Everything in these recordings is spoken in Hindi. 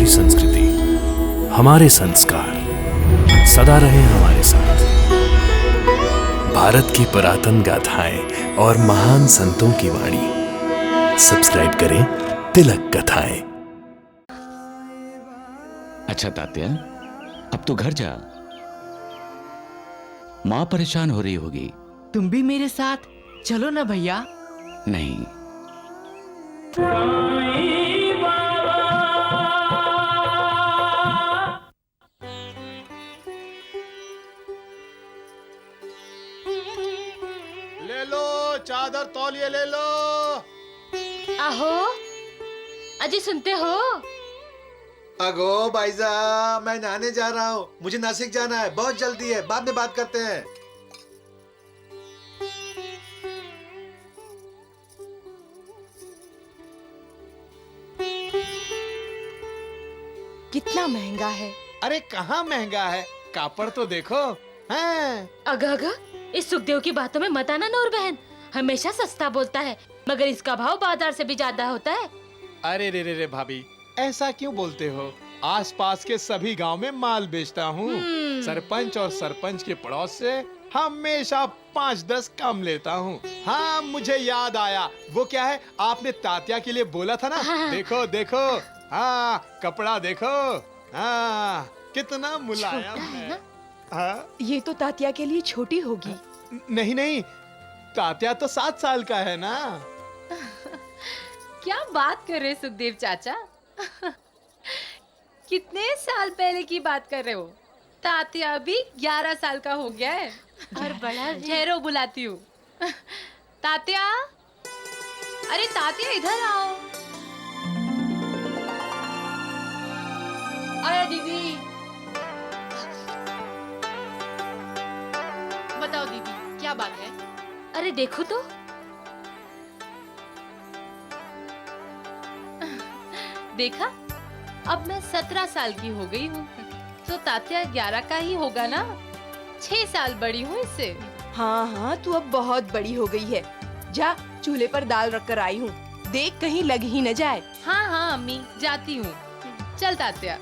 हमारी संस्कृति, हमारे संस्कार सदा रहे हमारे साथ। भारत की पुरातन गाथाएं और महान संतों की वाणी। सब्सक्राइब करें तिलक कथाएं। अच्छा तात्या, अब तो घर जा। माँ परेशान हो रही होगी। तुम भी मेरे साथ चलो ना भैया। नहीं, ले लो चादर तौलिए ले लो। आहो अजी, सुनते हो? अगो भाईजा, मैं नहाने जा रहा हूँ, मुझे नासिक जाना है, बहुत जल्दी है, बाद में बात करते हैं। कितना महंगा है। अरे कहाँ महंगा है, कापड़ तो देखो। हैं? अगा इस सुखदेव की बातों में मत आना नूर बहन, हमेशा सस्ता बोलता है मगर इसका भाव बाजार से भी ज्यादा होता है। अरे रे भाभी, ऐसा क्यों बोलते हो? आसपास के सभी गांव में माल बेचता हूँ। सरपंच और सरपंच के पड़ोस से हमेशा 5-10 कम लेता हूँ। हाँ, मुझे याद आया, वो क्या है, आपने तात्या के लिए बोला था ना। हाँ। देखो देखो, हाँ कपड़ा देखो, हाँ कितना मुलायम छोटा है है। ना? हाँ? ये तो तात्या के लिए छोटी होगी। नहीं, तात्या तो 7 साल का है ना। क्या बात कर रहे सुखदेव चाचा? कितने साल पहले की बात कर रहे हो? तात्या अभी 11 साल का हो गया है। और बड़ा ठहरो, बुलाती हूँ। तात्या, अरे तात्या इधर आओ। आया दीदी। बताओ दीदी, क्या बात है? अरे देखो तो, देखा, अब मैं 17 साल की हो गई हूँ, तो तात्या 11 का ही होगा ना। 6 साल बड़ी हूँ इससे। हाँ, तू अब बहुत बड़ी हो गई है। जा, चूल्हे पर दाल रख कर आई हूँ, देख कहीं लग ही न जाए। हाँ अम्मी, जाती हूँ। चल तात्या।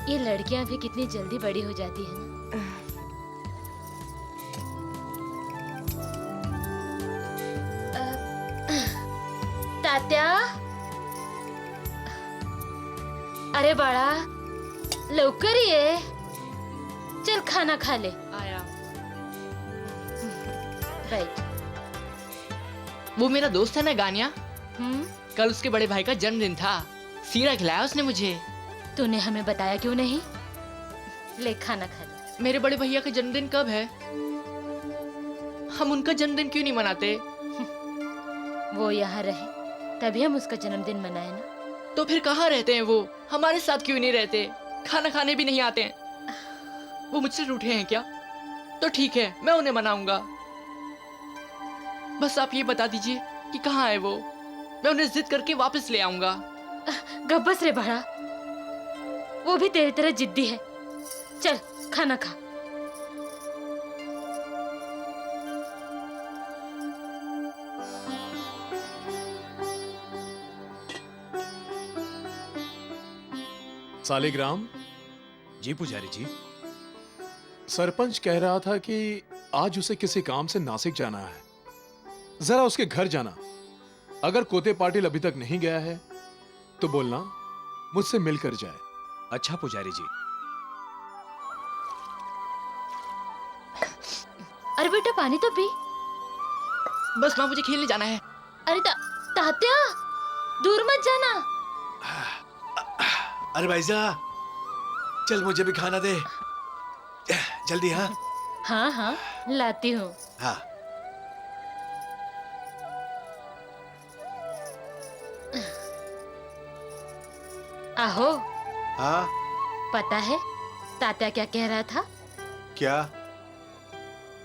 ये लड़कियां भी कितनी जल्दी बड़ी हो जाती है ना। तात्या, अरे बड़ा लवकर ये, चल खाना खा ले। आया। बैठ। वो मेरा दोस्त है ना गानिया, हम्म, कल उसके बड़े भाई का जन्मदिन था। सीरा खिलाया उसने मुझे। तूने हमें बताया क्यों नहीं? ले खाना खा ले। मेरे बड़े भैया का जन्मदिन कब है? हम उनका जन्मदिन क्यों नहीं मनाते? वो यहाँ रहे तभी हम उसका जन्मदिन मनाए ना। तो फिर कहाँ रहते हैं वो? हमारे साथ क्यों नहीं रहते? खाना खाने भी नहीं आते हैं। वो मुझसे रूठे हैं क्या? तो ठीक है, मैं उन्हें मनाऊंगा। बस आप ये बता दीजिए कि कहाँ है वो, मैं उन्हें जिद करके वापस ले आऊंगा। गब्बस रे बड़ा, वो भी तेरी तरह जिद्दी है। चल खाना खा। सालिग्राम जी पुजारी जी। सरपंच कह रहा था कि आज उसे किसी काम से नासिक जाना है, जरा उसके घर जाना। अगर कोते पाटिल अभी तक नहीं गया है तो बोलना मुझसे मिलकर जाए। अच्छा पुजारी जी। अरे बेटा पानी तो पी। बस माँ, मुझे खेलने जाना है। अरे तात्या, दूर मत जाना। अरे भाईजा, चल मुझे भी खाना दे जल्दी। हाँ हाँ लाती हूँ। हाँ। आहो, हाँ पता है तात्या क्या कह रहा था? क्या?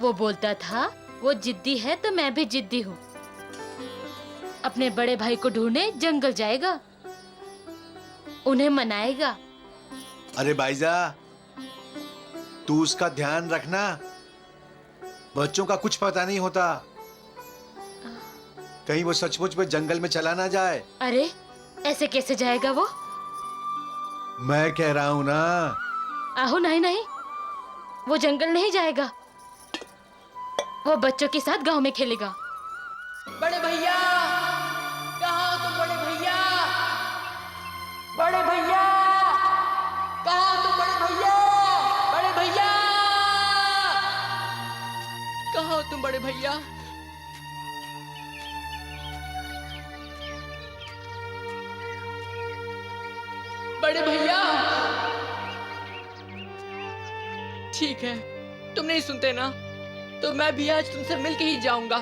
वो बोलता था वो जिद्दी है तो मैं भी जिद्दी हूँ। अपने बड़े भाई को ढूंढने जंगल जाएगा, उन्हें मनाएगा। अरे भाईजा, तू उसका ध्यान रखना, बच्चों का कुछ पता नहीं होता। कहीं वो सचमुच में जंगल में चला ना जाए। अरे ऐसे कैसे जाएगा वो? मैं कह रहा हूँ ना। आहो नहीं नहीं, वो जंगल नहीं जाएगा, वो बच्चों के साथ गांव में खेलेगा। बड़े भैया, कहाँ हो तुम बड़े भैया? बड़े भैया, कहाँ हो तुम बड़े भैया? बड़े भैया, कहाँ हो तुम बड़े भैया? बड़े भैया, ठीक है, तुम नहीं सुनते ना, तो मैं भी आज तुमसे मिलके ही जाऊंगा।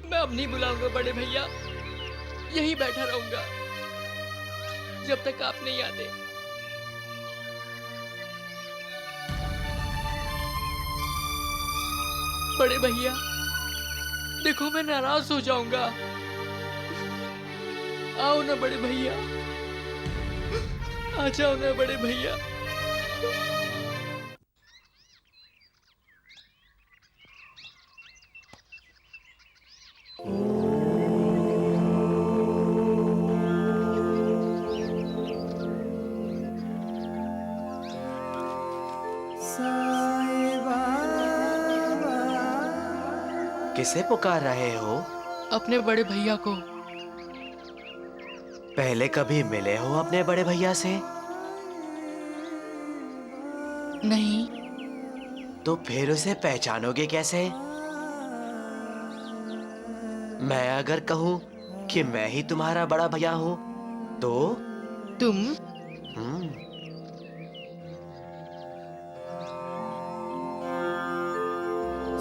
मैं अब नहीं बुलाऊंगा बड़े भैया, यहीं बैठा रहूंगा जब तक आप नहीं आते। बड़े भैया, देखो मैं नाराज हो जाऊंगा। आओ ना बड़े भैया, आ जाओ ना बड़े भैया। किसे पुकार रहे हो? अपने बड़े भैया को। पहले कभी मिले हो अपने बड़े भैया से? नहीं। तो फिर उसे पहचानोगे कैसे? मैं अगर कहूं कि मैं ही तुम्हारा बड़ा भैया हूं तो? तुम?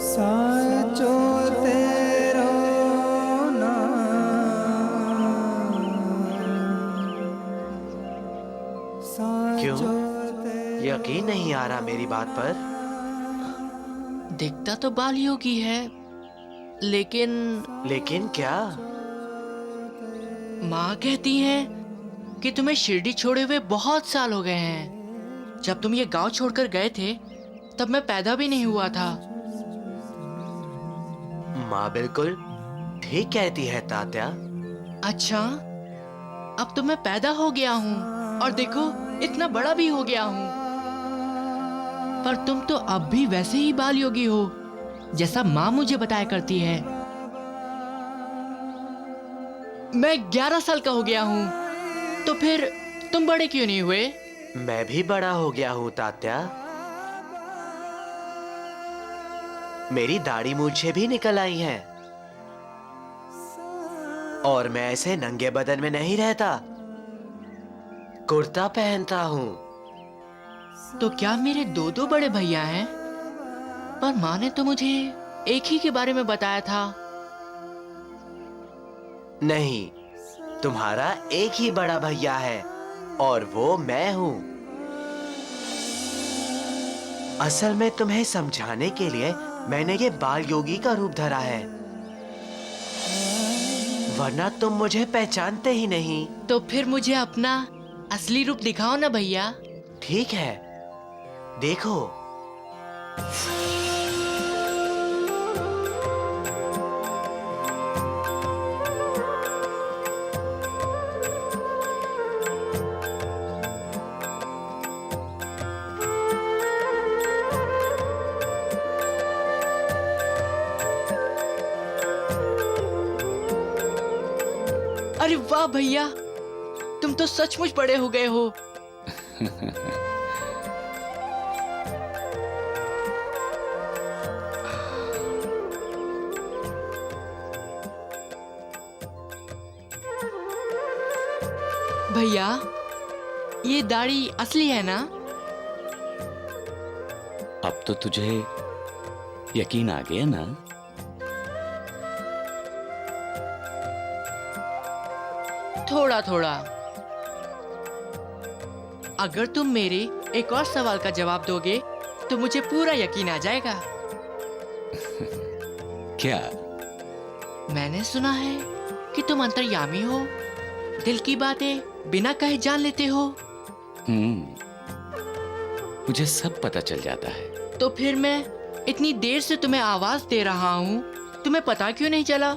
साचो तेरो क्यों? यकीन नहीं आ रहा मेरी बात पर? दिखता तो बाल योगी है, लेकिन क्या? माँ कहती है कि तुम्हें शिरडी छोड़े हुए बहुत साल हो गए हैं। जब तुम ये गांव छोड़कर गए थे तब मैं पैदा भी नहीं हुआ था। माँ बिल्कुल ठीक कहती है तात्या। अच्छा, अब तो मैं पैदा हो गया हूँ और देखो इतना बड़ा भी हो गया हूँ, पर तुम तो अब भी वैसे ही बाल योगी हो जैसा माँ मुझे बताया करती है। मैं 11 साल का हो गया हूँ, तो फिर तुम बड़े क्यों नहीं हुए? मैं भी बड़ा हो गया हूँ तात्या। मेरी दाढ़ी मूछें भी निकल आई हैं और मैं ऐसे नंगे बदन में नहीं रहता, कुर्ता पहनता हूँ। तो क्या मेरे दो बड़े भैया हैं? पर माँ ने तो मुझे एक ही के बारे में बताया था। नहीं, तुम्हारा एक ही बड़ा भैया है और वो मैं हूँ। असल में तुम्हें समझाने के लिए मैंने ये बाल योगी का रूप धरा है, वरना तुम मुझे पहचानते ही नहीं। तो फिर मुझे अपना असली रूप दिखाओ ना भैया। ठीक है, देखो। अरे वाह भैया, तुम तो सचमुच बड़े हो गए हो। भैया, ये दाढ़ी असली है ना? अब तो तुझे यकीन आ गया ना? थोड़ा थोड़ा। अगर तुम मेरे एक और सवाल का जवाब दोगे तो मुझे पूरा यकीन आ जाएगा। क्या? मैंने सुना है कि तुम अंतर्यामी हो, दिल की बातें बिना कहे जान लेते हो? मुझे सब पता चल जाता है। तो फिर मैं इतनी देर से तुम्हें आवाज दे रहा हूँ, तुम्हें पता क्यों नहीं चला?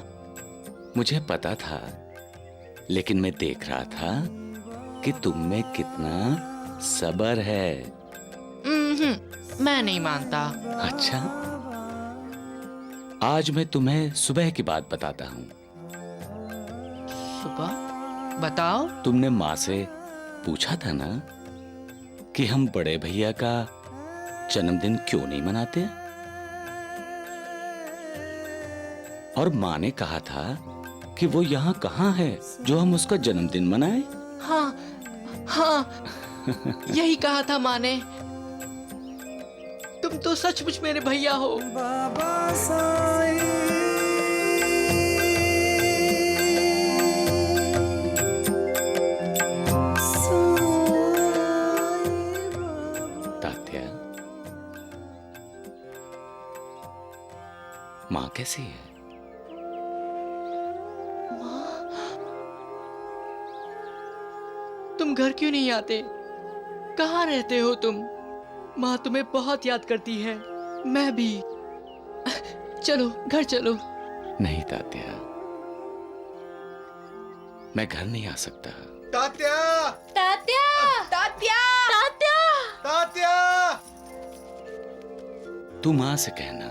मुझे पता था, लेकिन मैं देख रहा था कि तुम में कितना सब्र है। मैं नहीं मानता। अच्छा, आज मैं तुम्हें सुबह की बात बताता हूँ। सुबह? बताओ। तुमने माँ से पूछा था ना कि हम बड़े भैया का जन्मदिन क्यों नहीं मनाते, और माँ ने कहा था कि वो यहाँ कहाँ है जो हम उसका जन्मदिन मनाएं। हाँ हाँ, यही कहा था माँ ने। तुम तो सचमुच मेरे भैया हो। बाबा साईं, तात्या, माँ कैसी है? तुम घर क्यों नहीं आते? कहाँ रहते हो तुम? माँ तुम्हें बहुत याद करती है, मैं भी। चलो घर चलो। नहीं तात्या, मैं घर नहीं आ सकता। तात्या! तात्या! तात्या! तात्या! तात्या! तू माँ से कहना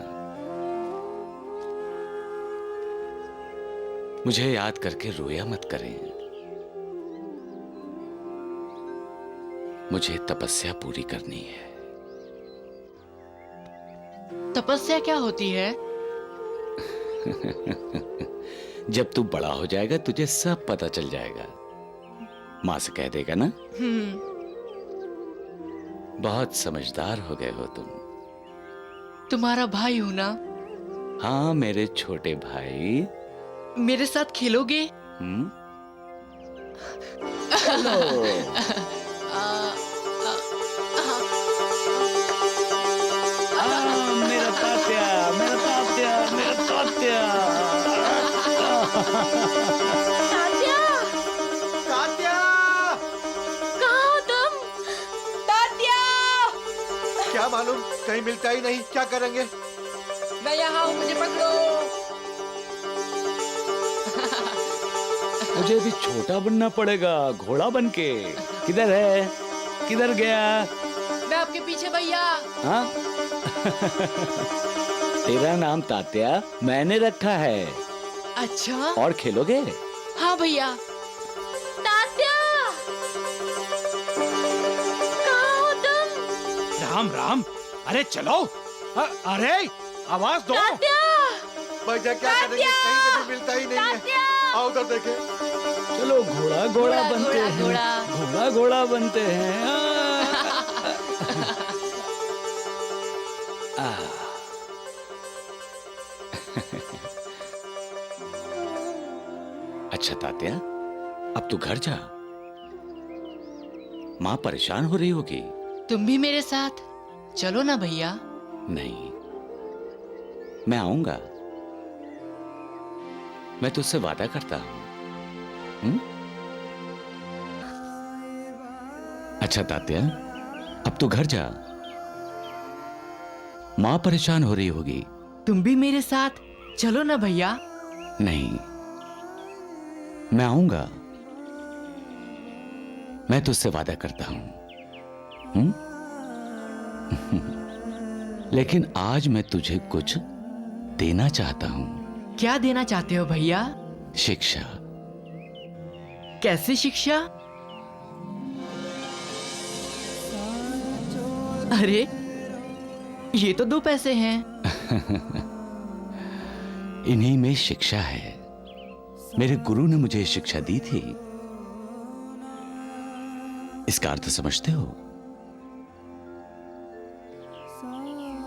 मुझे याद करके रोया मत करें। मुझे तपस्या पूरी करनी है। तपस्या क्या होती है? जब तू बड़ा हो जाएगा तुझे सब पता चल जाएगा। माँ से कह देगा ना। बहुत समझदार हो गए हो तुम। तुम्हारा भाई हूं ना? हाँ, मेरे छोटे भाई। मेरे साथ खेलोगे? चलो। मेरा तात्या, मेरा तात्या, मेरा तात्या। तात्या! तात्या! कहाँ हो तुम? तात्या! क्या मालूम, कहीं मिलता ही नहीं। क्या करेंगे? मैं यहाँ हूँ, मुझे पकड़ो। मुझे भी छोटा बनना पड़ेगा, घोड़ा बन के। किधर है? किधर गया? मैं आपके पीछे भैया। हाँ? तेरा नाम तात्या मैंने रखा है। अच्छा? और खेलोगे? हाँ भैया। तात्या! कहाँ हो तुम? राम राम, अरे चलो। अरे आवाज दो। तात्या! भैया क्या करेंगे, कहीं से भी मिलता ही नहीं है। आओ उधर देखें। चलो घोड़ा घोड़ा बनते हैं, घोड़ा घोड़ा बनते हैं। अच्छा तात्या, अब तू घर जा। माँ परेशान हो रही होगी। तुम भी मेरे साथ चलो ना भैया। नहीं, मैं आऊंगा। मैं तुझसे वादा करता हूं। अच्छा तात्या, अब तू घर जा। माँ परेशान हो रही होगी। तुम भी मेरे साथ चलो ना भैया। नहीं, मैं आऊंगा। मैं तुझसे वादा करता हूं। लेकिन आज मैं तुझे कुछ देना चाहता हूं। क्या देना चाहते हो भैया? शिक्षा। कैसी शिक्षा? अरे ये तो 2 पैसे हैं। इन्हीं में शिक्षा है। मेरे गुरु ने मुझे शिक्षा दी थी। इसका अर्थ समझते हो?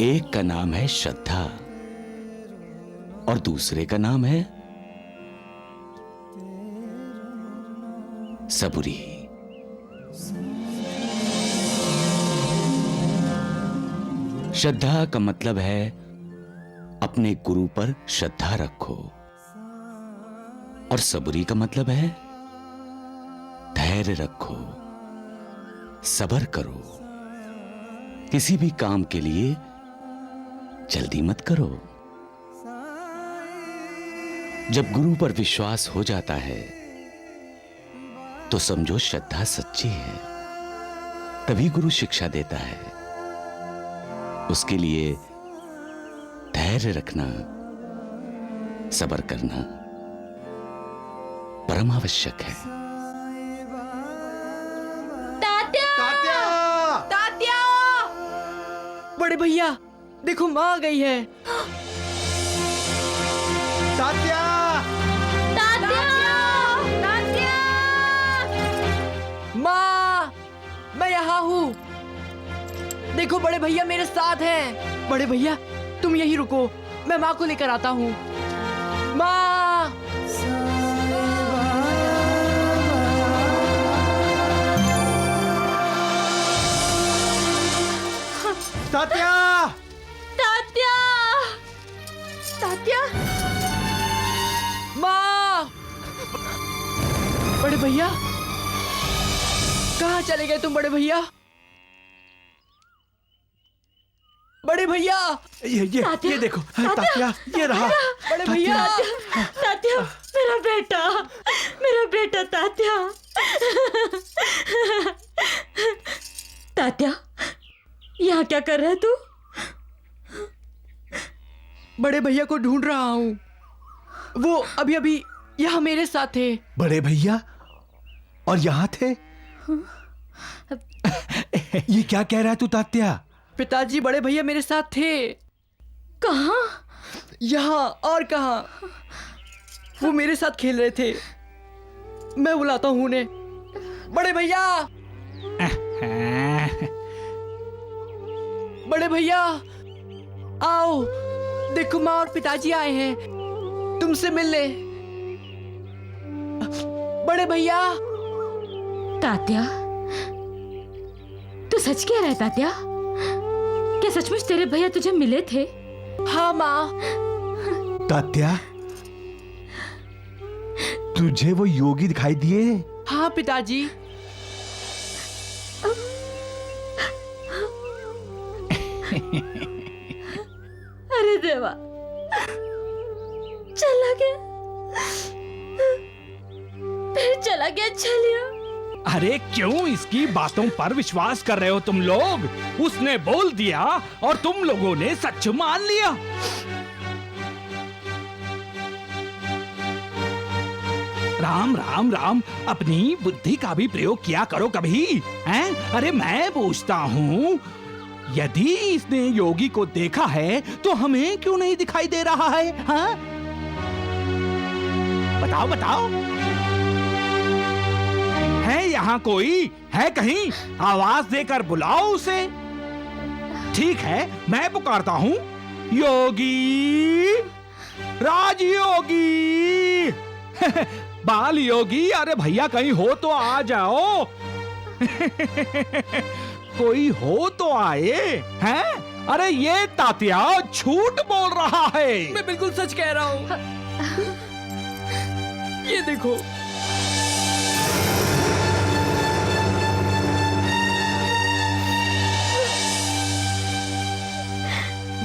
एक का नाम है श्रद्धा और दूसरे का नाम है सबूरी। श्रद्धा का मतलब है अपने गुरु पर श्रद्धा रखो, और सबूरी का मतलब है धैर्य रखो, सब्र करो, किसी भी काम के लिए जल्दी मत करो। जब गुरु पर विश्वास हो जाता है तो समझो श्रद्धा सच्ची है, तभी गुरु शिक्षा देता है। उसके लिए धैर्य रखना, सब्र करना परम आवश्यक है। तात्या! बड़े भैया देखो माँ आ गई है। तात्या! माँ, मैं यहाँ हूँ। देखो बड़े भैया मेरे साथ हैं। बड़े भैया तुम यहीं रुको, मैं माँ को लेकर आता हूँ। माँ! तात्या! तात्या! तात्या! माँ! बड़े भैया कहाँ चले गए तुम? बड़े भैया, बड़े भैया! ये देखो तात्या, ये रहा। बड़े भैया! तात्या, मेरा बेटा तात्या। तात्या, यहाँ क्या कर रहा है तू? बड़े भैया को ढूंढ रहा हूँ। वो अभी अभी यहाँ मेरे साथ थे। बड़े भैया और यहाँ थे? ये क्या कह रहा है तू तात्या? पिताजी बड़े भैया मेरे साथ थे। कहाँ? यहाँ और कहाँ? वो मेरे साथ खेल रहे थे। मैं बुलाता हूँ उन्हें। बड़े भैया! बड़े भैया आओ, देखो माँ और पिताजी आए हैं तुमसे मिलने। बड़े भैया! तात्या, तू सच कह रहा है तात्या? क्या सचमुच तेरे भैया तुझे मिले थे? हाँ माँ। तात्या, तुझे वो योगी दिखाई दिए? हाँ पिताजी। अरे देवा, चला गया, फिर चला गया छलिया। अरे क्यों इसकी बातों पर विश्वास कर रहे हो तुम लोग? उसने बोल दिया और तुम लोगों ने सच मान लिया। राम राम राम, अपनी बुद्धि का भी प्रयोग किया करो कभी, हैं? अरे मैं पूछता हूँ, यदि इसने योगी को देखा है तो हमें क्यों नहीं दिखाई दे रहा है? हाँ? बताओ बताओ, है यहाँ कोई? है कहीं? आवाज देकर बुलाओ उसे। ठीक है, मैं पुकारता हूँ। योगी, राजयोगी, बाल योगी, अरे भैया कहीं हो तो आ जाओ। कोई हो तो आए, हैं? अरे ये तात्या झूठ बोल रहा है। मैं बिल्कुल सच कह रहा हूँ। ये देखो।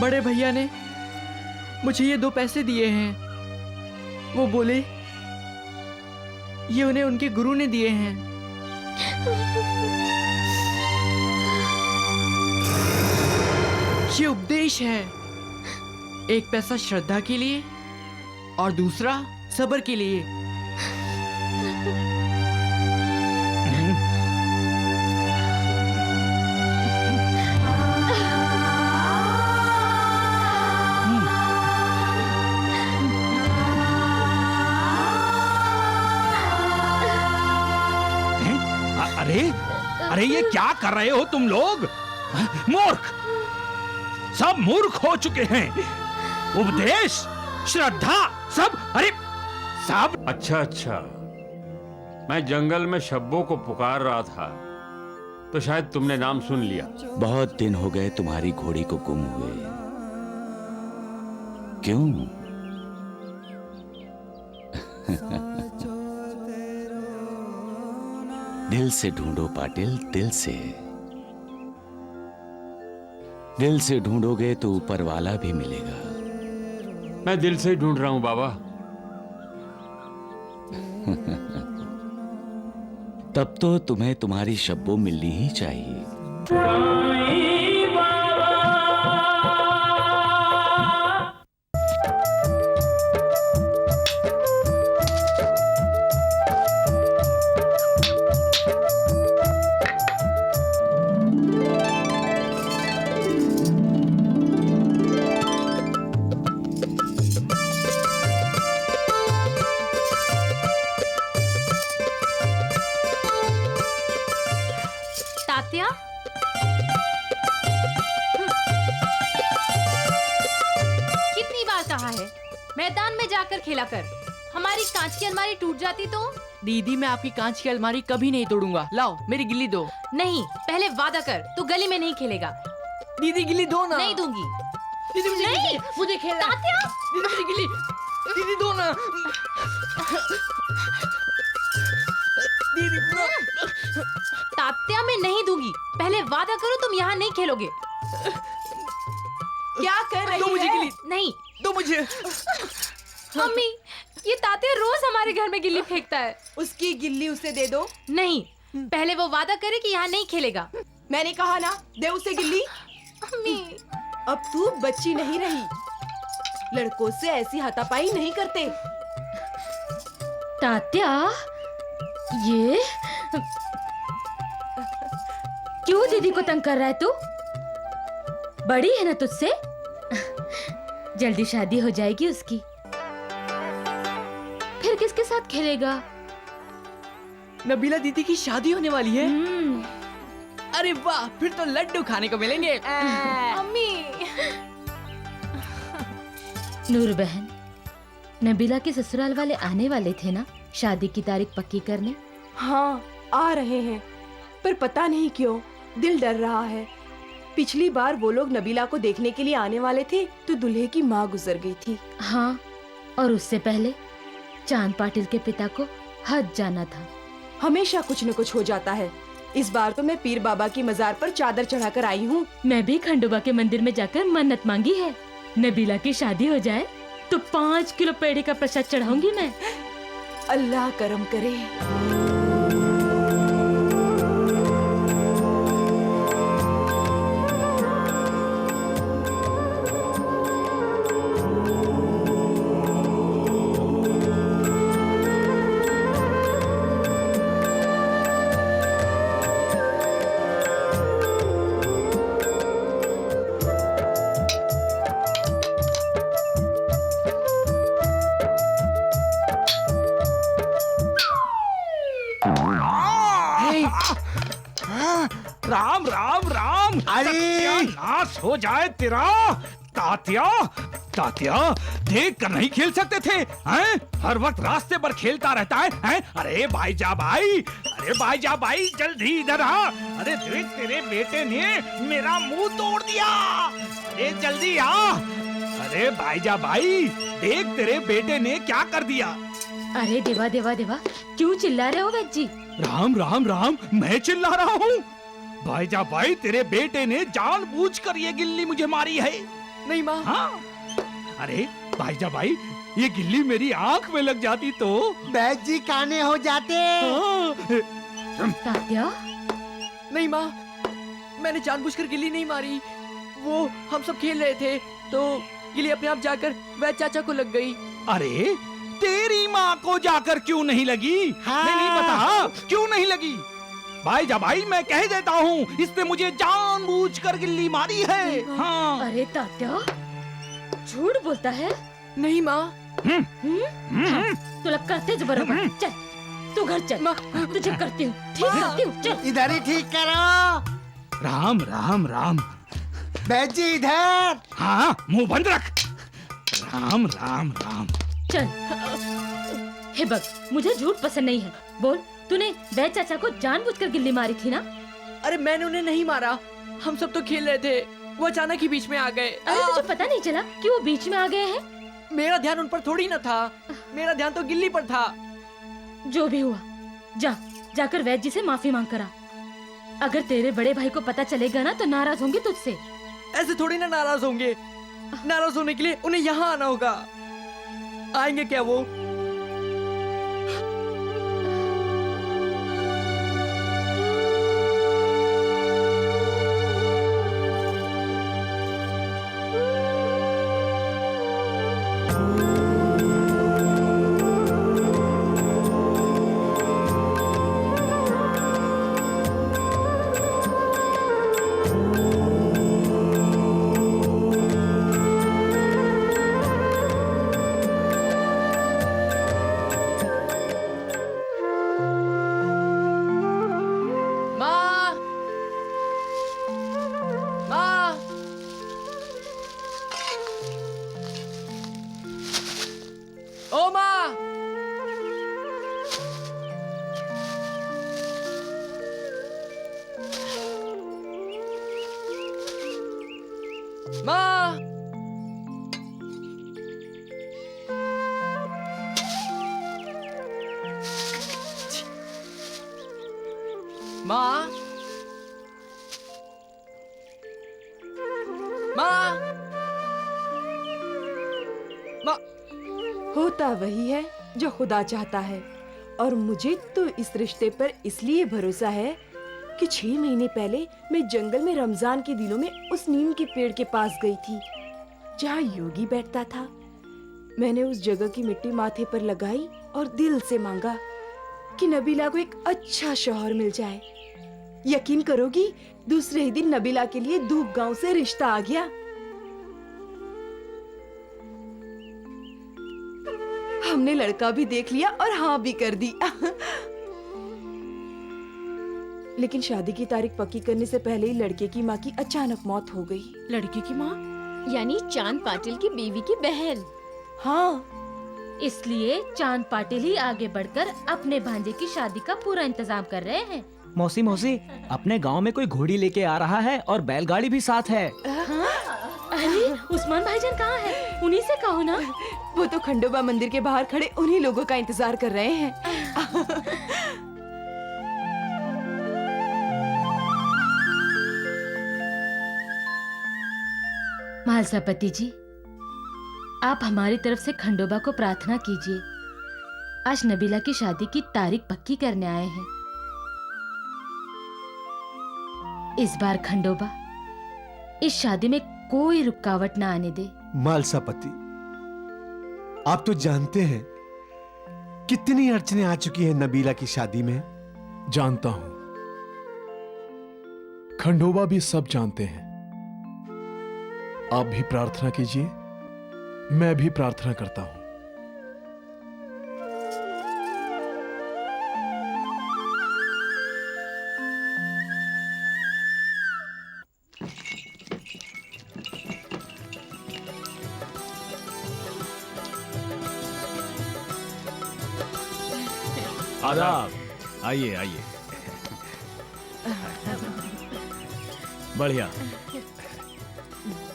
बड़े भैया ने मुझे ये 2 पैसे दिए हैं। वो बोले ये उन्हें उनके गुरु ने दिए हैं। ये उपदेश है। एक पैसा श्रद्धा के लिए और दूसरा सब्र के लिए। अरे ये क्या कर रहे हो तुम लोग? मूर्ख, सब मूर्ख हो चुके हैं। उपदेश, श्रद्धा, सब, अरे सब। अच्छा, मैं जंगल में शब्बों को पुकार रहा था तो शायद तुमने नाम सुन लिया। बहुत दिन हो गए तुम्हारी घोड़ी को गुम हुए। क्यों? दिल से ढूंढो पाटिल, दिल से। दिल से ढूंढोगे तो ऊपर वाला भी मिलेगा। मैं दिल से ही ढूंढ रहा हूं बाबा। तब तो तुम्हें तुम्हारी शब्बो मिलनी ही चाहिए। तात्या, कितनी बार कहा है मैदान में जाकर खेला कर। हमारी कांच की अलमारी टूट जाती तो? दीदी मैं आपकी कांच की अलमारी कभी नहीं तोड़ूंगा। लाओ मेरी गिल्ली दो। नहीं, पहले वादा कर तू गली में नहीं खेलेगा। दीदी गिल्ली दो ना। नहीं दूंगी। दीदी मुझे नहीं, मुझे खेलना। तात्या, दीदी मुझे गिल्ली। दीदी दो ना। दीदी तात्या मैं नहीं दूंगी। पहले वादा करो तुम यहाँ नहीं खेलोगे। क्या कर रही दो मुझे है? गिल्ली। नहीं। दो मुझे। मम्मी, ये तात्या रोज हमारे घर में गिल्ली फेंकता है। उसकी गिल्ली उसे दे दो। नहीं, पहले वो वादा करे कि यहाँ नहीं खेलेगा। मैंने कहा ना, दे उसे गिल्ली। मम्मी, अब तू बच्ची नहीं रही। लड़कों से ऐसी हाथापाई नहीं करते। तात्या, ये क्यों दीदी को तंग कर रहा है तू? बड़ी है ना तुझसे। जल्दी शादी हो जाएगी उसकी, फिर किसके साथ खेलेगा? नबीला दीदी की शादी होने वाली है। अरे वाह, फिर तो लड्डू खाने को मिलेंगे। मम्मी। नूर बहन, नबीला के ससुराल वाले आने वाले थे ना शादी की तारीख पक्की करने? हाँ, आ रहे हैं, पर पता नहीं क्यों दिल डर रहा है। पिछली बार वो लोग नबीला को देखने के लिए आने वाले थे तो दूल्हे की माँ गुजर गई थी। हाँ, और उससे पहले चांद पाटिल के पिता को हज जाना था। हमेशा कुछ न कुछ हो जाता है। इस बार तो मैं पीर बाबा की मजार पर चादर चढ़ाकर आई हूँ। मैं भी खंडोबा के मंदिर में जाकर मन्नत मांगी है। नबीला की शादी हो जाए तो 5 किलो पेड़े का प्रसाद चढ़ाऊंगी मैं। अल्लाह करम करे। राम राम राम। अरे नाश हो जाए तेरा। तात्या, तात्या देख कर नहीं खेल सकते थे हैं? हर वक्त रास्ते पर खेलता रहता है हैं? अरे भाई जा भाई, अरे भाई जा भाई, जल्दी इधर आ। अरे देख तेरे बेटे ने मेरा मुंह तोड़ दिया। अरे जल्दी आ। अरे भाई जा भाई, देख तेरे बेटे ने क्या कर दिया। अरे देवा देवा देवा, क्यों चिल्ला रहे हो वैद जी? राम राम राम, मैं चिल्ला रहा हूँ? भाई जा भाई, तेरे बेटे ने जानबूझकर ये गिल्ली मुझे मारी है। नहीं माँ। हाँ, अरे भाई जा भाई, ये गिल्ली मेरी आंख में लग जाती तो बैद जी काने हो जाते। हाँ। तात्या, नहीं माँ, मैंने जानबूझकर गिल्ली नहीं मारी। वो हम सब खेल रहे थे तो गिल्ली अपने आप जाकर वैद चाचा को लग गई। अरे तेरी माँ को जाकर क्यों नहीं लगी? हाँ। नहीं बता, क्यों नहीं लगी? भाई जा भाई, मैं कह देता हूँ, इसने मुझे जानबूझकर गिल्ली मारी है। हाँ। अरे तात्या, झूठ बोलता है। नहीं माँ। तू लगता है तेज बराबर। चल तू घर चल, तुझे करती हूँ, ठीक करती हूँ। चल इधर ही ठीक करो। राम राम राम। बैद जी इधर। हाँ, मुंह बंद रख। राम राम राम। चल। हे बग, मुझे झूठ पसंद नहीं है। बोल, तूने वैद चाचा को जानबूझकर गिल्ली मारी थी ना? अरे मैंने उन्हें नहीं मारा, हम सब तो खेल रहे थे, वो अचानक ही बीच में आ गए। अरे तुझे पता नहीं चला कि वो बीच में आ गए हैं? मेरा ध्यान उन पर थोड़ी ना था, मेरा ध्यान तो गिल्ली पर था। जो भी हुआ, जा जाकर वैद्य जी से माफी मांग कर आ। अगर तेरे बड़े भाई को पता चलेगा ना तो नाराज होंगे तुझसे। ऐसे थोड़ी ना नाराज होंगे। नाराज होने के लिए उन्हें यहाँ आना होगा। आएंगे क्या वो? माँ! माँ! माँ! माँ! होता वही है जो खुदा चाहता है। और मुझे तो इस रिश्ते पर इसलिए भरोसा है कि 6 महीने पहले मैं जंगल में रमजान के दिनों में उस नीम के पेड़ के पास गई थी जहाँ योगी बैठता था। मैंने उस जगह की मिट्टी माथे पर लगाई और दिल से मांगा कि नबीला को एक अच्छा शौहर मिल जाए। यकीन करोगी, दूसरे ही दिन नबीला के लिए धूप गांव से रिश्ता आ गया। हमने लड़का भी देख लिया और हाँ भी कर दी। लेकिन शादी की तारीख पक्की करने से पहले ही लड़के की माँ की अचानक मौत हो गई। लड़के की माँ यानी चांद पाटिल की बीवी की बहन। हाँ, इसलिए चांद पाटिल ही आगे बढ़कर अपने भांजे की शादी का पूरा इंतजाम कर रहे हैं। मौसी मौसी, अपने गांव में कोई घोड़ी लेके आ रहा है और बैलगाड़ी भी साथ है। अरे उस्मान भाईजान कहाँ है? उन्हीं से कहो ना। वो तो खंडोबा मंदिर के बाहर खड़े उन्हीं लोगों का इंतजार कर रहे हैं। महालसापति जी, आप हमारी तरफ से खंडोबा को प्रार्थना कीजिए। आज नबीला की शादी की तारीख पक्की करने आए हैं। इस बार खंडोबा इस शादी में कोई रुकावट ना आने दे। मालसापति, आप तो जानते हैं कितनी अड़चनें आ चुकी हैं नबीला की शादी में। जानता हूं, खंडोबा भी सब जानते हैं। आप भी प्रार्थना कीजिए, मैं भी प्रार्थना करता हूं। आदाब। आइए आइए। बढ़िया,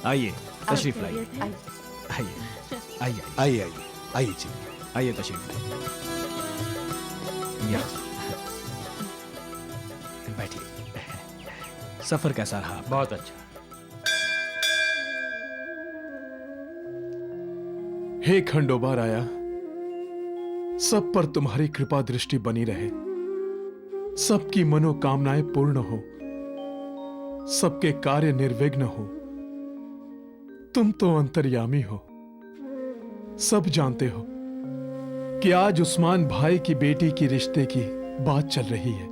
आइए तशरीफ लाइए। आइए आइए आइए आइए जी, आइए तशरीफ लाइए। बैठिए। सफर कैसा रहा? बहुत अच्छा। हे खंडोबा राया, सब पर तुम्हारी कृपा दृष्टि बनी रहे, सबकी मनोकामनाएं पूर्ण हो, सबके कार्य निर्विघ्न हो। तुम तो अंतर्यामी हो, सब जानते हो कि आज उस्मान भाई की बेटी की रिश्ते की बात चल रही है।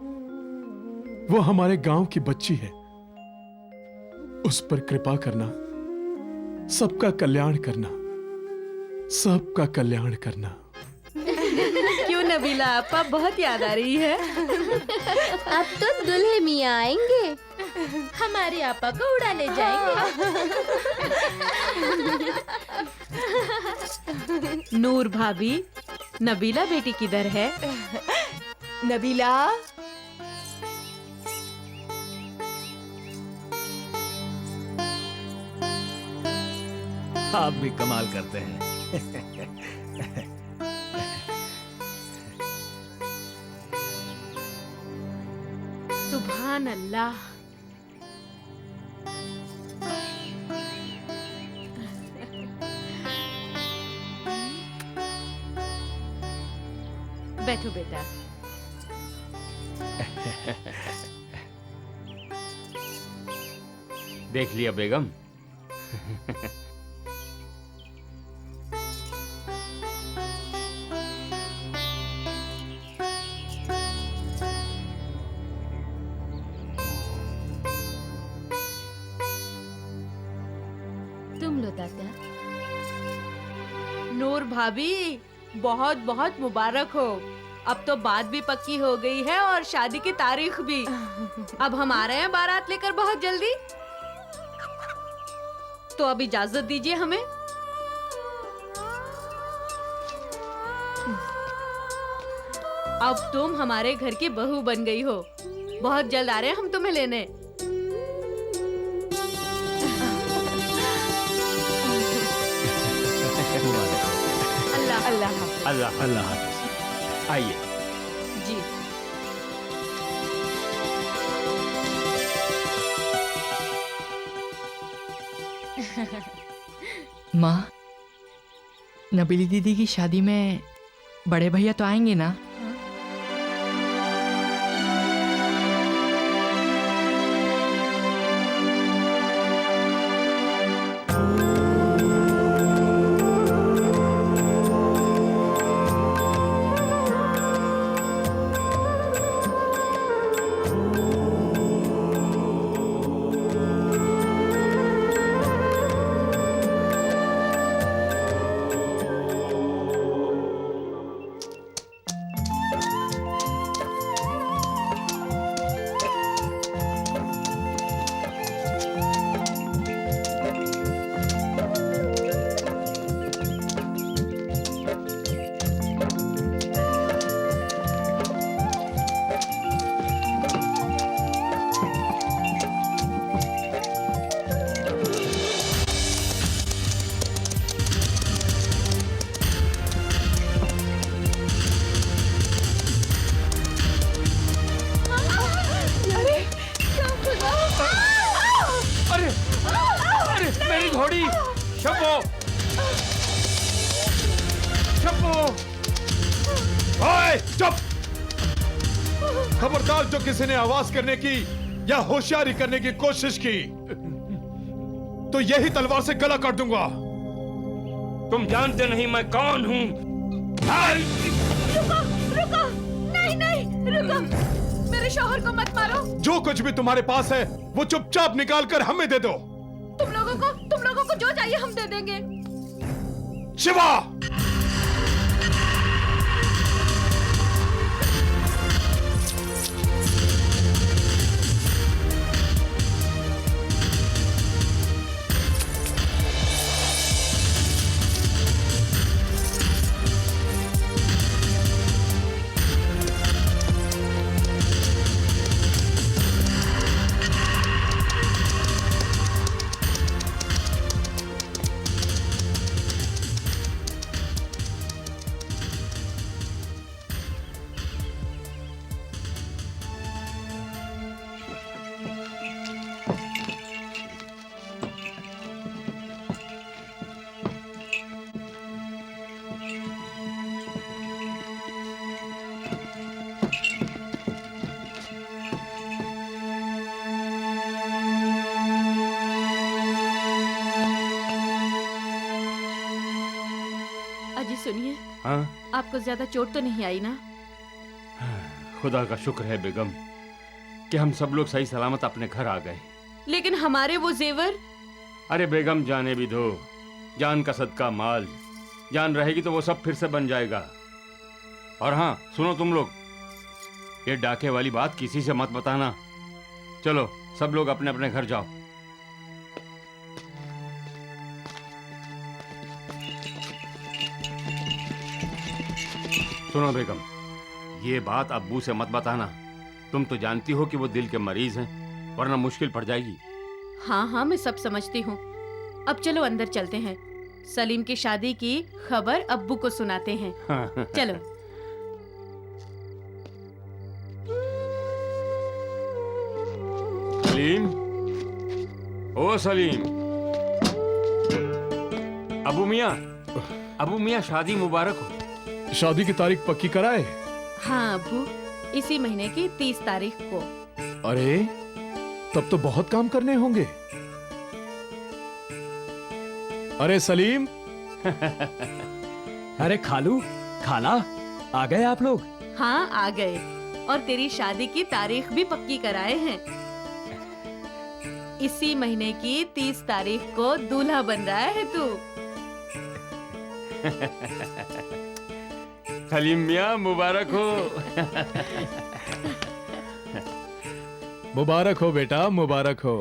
वो हमारे गांव की बच्ची है, उस पर कृपा करना, सबका कल्याण करना, सबका कल्याण करना। क्यों नबीला आपा, बहुत याद आ रही है। अब तो दुल्हे मियाँ आएंगे, हमारे आपा को उड़ा ले जाएंगे। नूर भाभी, नबीला बेटी किधर है? नबीला, आप भी कमाल करते हैं। सुभान अल्लाह। बैठो बेटा। देख लिया बेगम। तुम लो तात्या। नूर भाभी बहुत बहुत मुबारक हो। अब तो बात भी पक्की हो गई है और शादी की तारीख भी। अब हम आ रहे हैं बारात लेकर बहुत जल्दी। तो अब इजाजत दीजिए हमें। अब तुम हमारे घर की बहू बन गई हो। बहुत जल्द आ रहे हैं हम तुम्हें लेने। अल्लाह अल्लाह अल्लाह अल्लाह हाफिज। आइए। जी। माँ, नबीली दीदी की शादी में बड़े भैया तो आएंगे ना? घोड़ी शब्बो शब्बो। ओए चुप! खबरदार जो किसी ने आवाज करने की या होशियारी करने की कोशिश की तो यही तलवार से गला काट दूंगा। तुम जानते नहीं मैं कौन हूँ? रुको रुको, नहीं नहीं रुको, मेरे शौहर को मत मारो। जो कुछ भी तुम्हारे पास है वो चुपचाप निकाल कर हमें दे दो। तुम लोगों को जो चाहिए हम दे देंगे। शिवा! सुनिए, हाँ? आपको ज्यादा चोट तो नहीं आई ना? खुदा का शुक्र है बेगम कि हम सब लोग सही सलामत अपने घर आ गए। लेकिन हमारे वो जेवर? अरे बेगम जाने भी दो, जान का सदका माल। जान रहेगी तो वो सब फिर से बन जाएगा। और हाँ सुनो तुम लोग, ये डाके वाली बात किसी से मत बताना। चलो सब लोग अपने अपने घर जाओ। सुनो बेगम, ये बात अब्बू से मत बताना। तुम तो जानती हो कि वो दिल के मरीज हैं, वरना मुश्किल पड़ जाएगी। हाँ हाँ मैं सब समझती हूँ। अब चलो अंदर चलते हैं, सलीम की शादी की खबर अब्बू को सुनाते हैं। चलो। सलीम, ओ सलीम। अबू मियाँ शादी मुबारक हो। शादी की तारीख पक्की कराए? हाँ अबू, इसी महीने की 30 तारीख को। अरे तब तो बहुत काम करने होंगे। अरे सलीम। अरे खालू, खाला, आ गए आप लोग? हाँ आ गए, और तेरी शादी की तारीख भी पक्की कराए हैं। इसी महीने की 30 तारीख को दूल्हा बन रहा है तू। सलीम मियाँ मुबारक हो। मुबारक हो बेटा, मुबारक हो।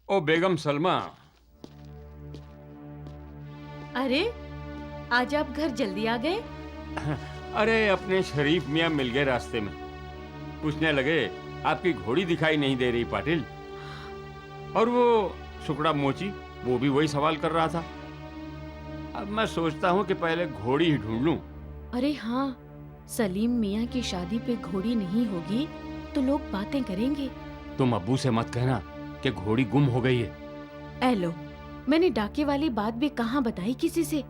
ओ बेगम सलमा। अरे आज आप घर जल्दी आ गए? अरे अपने शरीफ मियाँ मिल गए रास्ते में। पूछने लगे आपकी घोड़ी दिखाई नहीं दे रही पाटिल। और वो सुकड़ा मोची, वो भी वही सवाल कर रहा था। अब मैं सोचता हूँ कि पहले घोड़ी ही ढूंढ लूं। अरे हाँ, सलीम मियाँ की शादी पे घोड़ी नहीं होगी तो लोग बातें करेंगे। तुम अब्बू से मत कहना कि घोड़ी गुम हो गई है। ए लो, मैंने डाके वाली बात भी कहाँ बताई किसी से।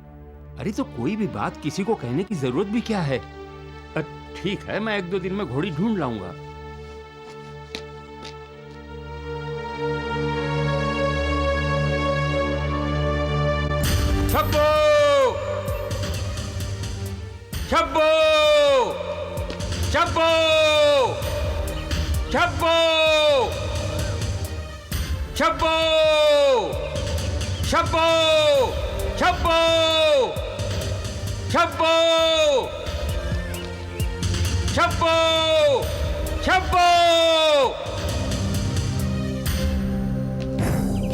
अरे तो कोई भी बात किसी को कहने की जरूरत भी क्या है। ठीक है, मैं 1-2 दिन में घोड़ी ढूंढ लाऊंगा। छब्बो छब्बो छब्बो छब्बो छब्बो छब्बो छब्बो छब्बो छब्बो छब्बो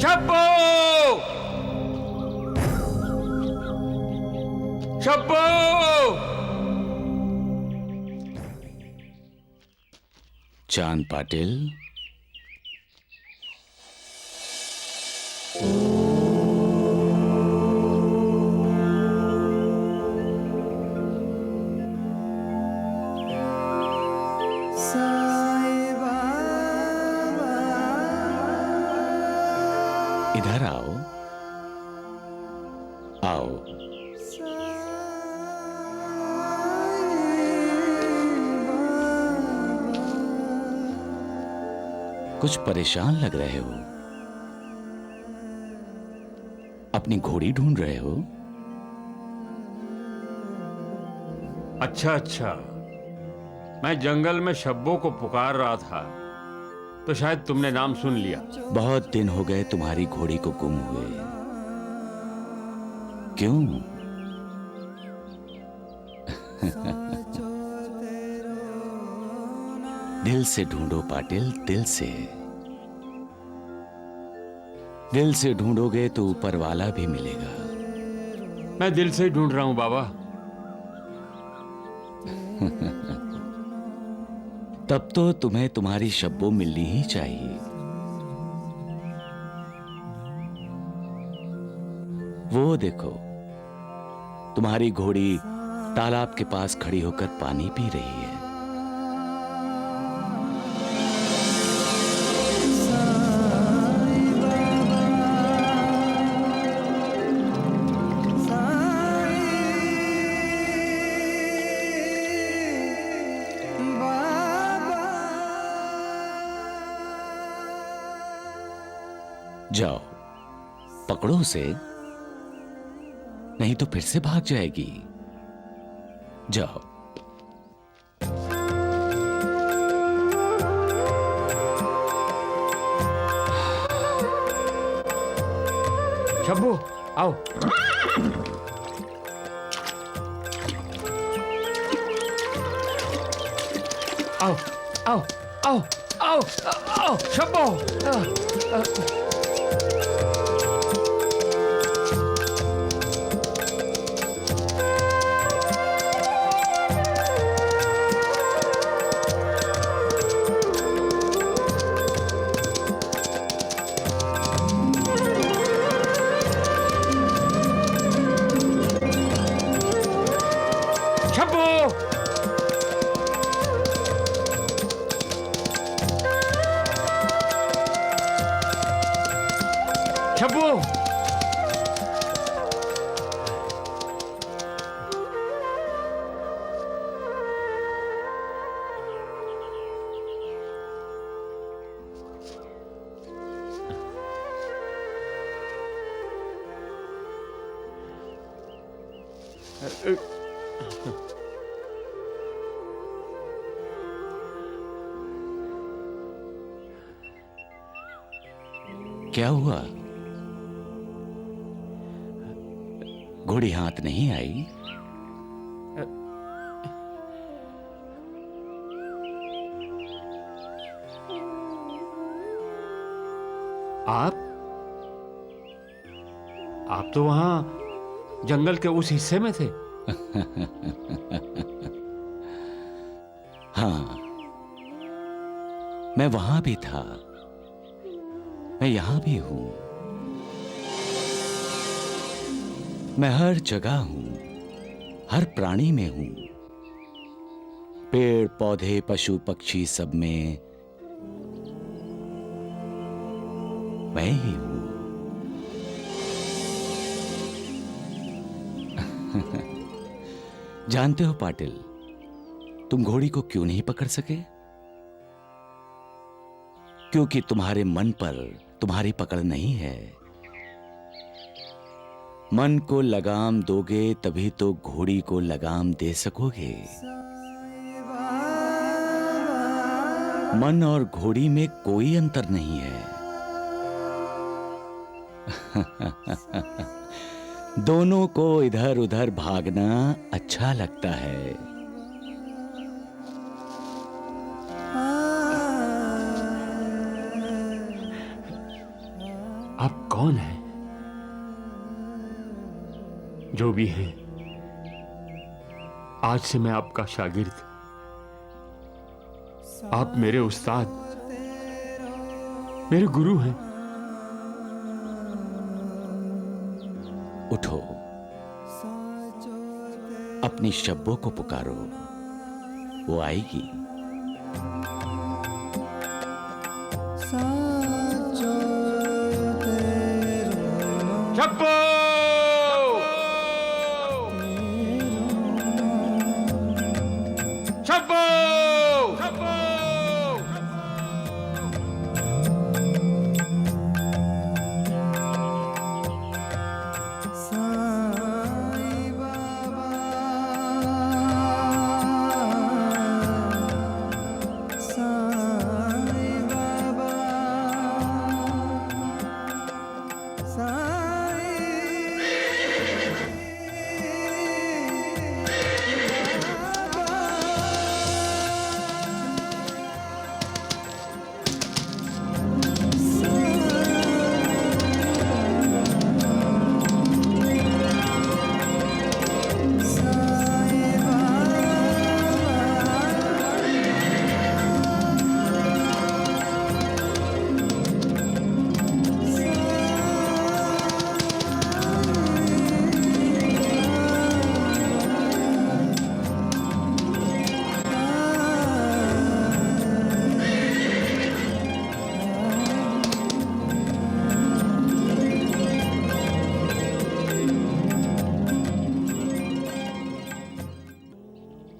छब्बो छब्बो। चांद पाटिल, इधर आओ, आओ। कुछ परेशान लग रहे हो। अपनी घोड़ी ढूंढ रहे हो? अच्छा अच्छा, मैं जंगल में शब्बों को पुकार रहा था तो शायद तुमने नाम सुन लिया। बहुत दिन हो गए तुम्हारी घोड़ी को गुम हुए। क्यों? दिल से ढूंढो पाटिल, दिल से। दिल से ढूंढोगे तो ऊपर वाला भी मिलेगा। मैं दिल से ही ढूंढ रहा हूं बाबा। तब तो तुम्हें तुम्हारी शब्बो मिलनी ही चाहिए। वो देखो, तुम्हारी घोड़ी तालाब के पास खड़ी होकर पानी पी रही है। जाओ, पकड़ो उसे, नहीं तो फिर से भाग जाएगी। जाओ। शब्बू आओ। आओ आओ आओ आओ आओ शब्बू। छब्बू। क्या हुआ? घोड़ी हाथ नहीं आई? आप तो वहां जंगल के उस हिस्से में थे। हाँ, मैं वहां भी था, मैं यहां भी हूं। मैं हर जगह हूं, हर प्राणी में हूं। पेड़ पौधे पशु पक्षी सब में मैं ही हूं। जानते हो पाटिल, तुम घोड़ी को क्यों नहीं पकड़ सके? क्योंकि तुम्हारे मन पर तुम्हारी पकड़ नहीं है। मन को लगाम दोगे तभी तो घोड़ी को लगाम दे सकोगे। मन और घोड़ी में कोई अंतर नहीं है। दोनों को इधर उधर भागना अच्छा लगता है। आप कौन हैं? जो भी हैं, आज से मैं आपका शागिर्द। आप मेरे उस्ताद, मेरे गुरु हैं। उठो, अपनी शब्बों को पुकारो, वो आएगी। शब्बो! शब्बो!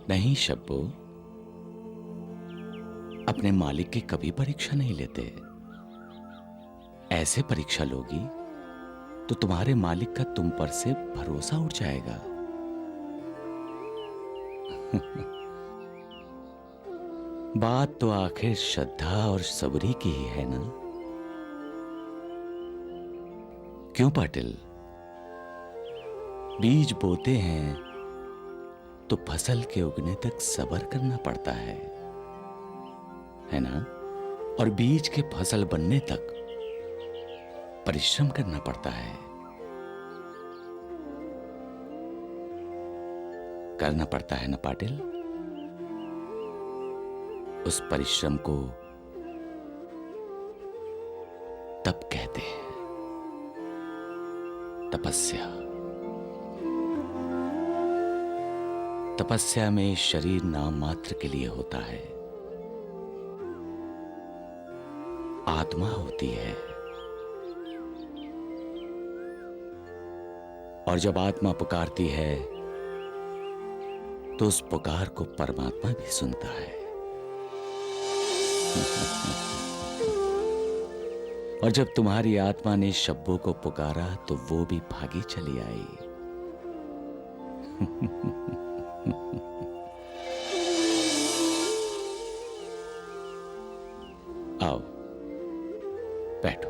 नहीं शब्बो, अपने मालिक की कभी परीक्षा नहीं लेते। ऐसे परीक्षा लोगी तो तुम्हारे मालिक का तुम पर से भरोसा उठ जाएगा। बात तो आखिर श्रद्धा और सबरी की ही है ना? क्यों पाटिल? बीज बोते हैं तो फसल के उगने तक सब्र करना पड़ता है ना? और बीज के फसल बनने तक परिश्रम करना पड़ता है। करना पड़ता है ना पाटिल? उस परिश्रम को तप कहते हैं, तपस्या। तपस्या में शरीर नाम मात्र के लिए होता है, आत्मा होती है। और जब आत्मा पुकारती है तो उस पुकार को परमात्मा भी सुनता है। और जब तुम्हारी आत्मा ने शब्बों को पुकारा तो वो भी भागी चली आई। आओ बैठो।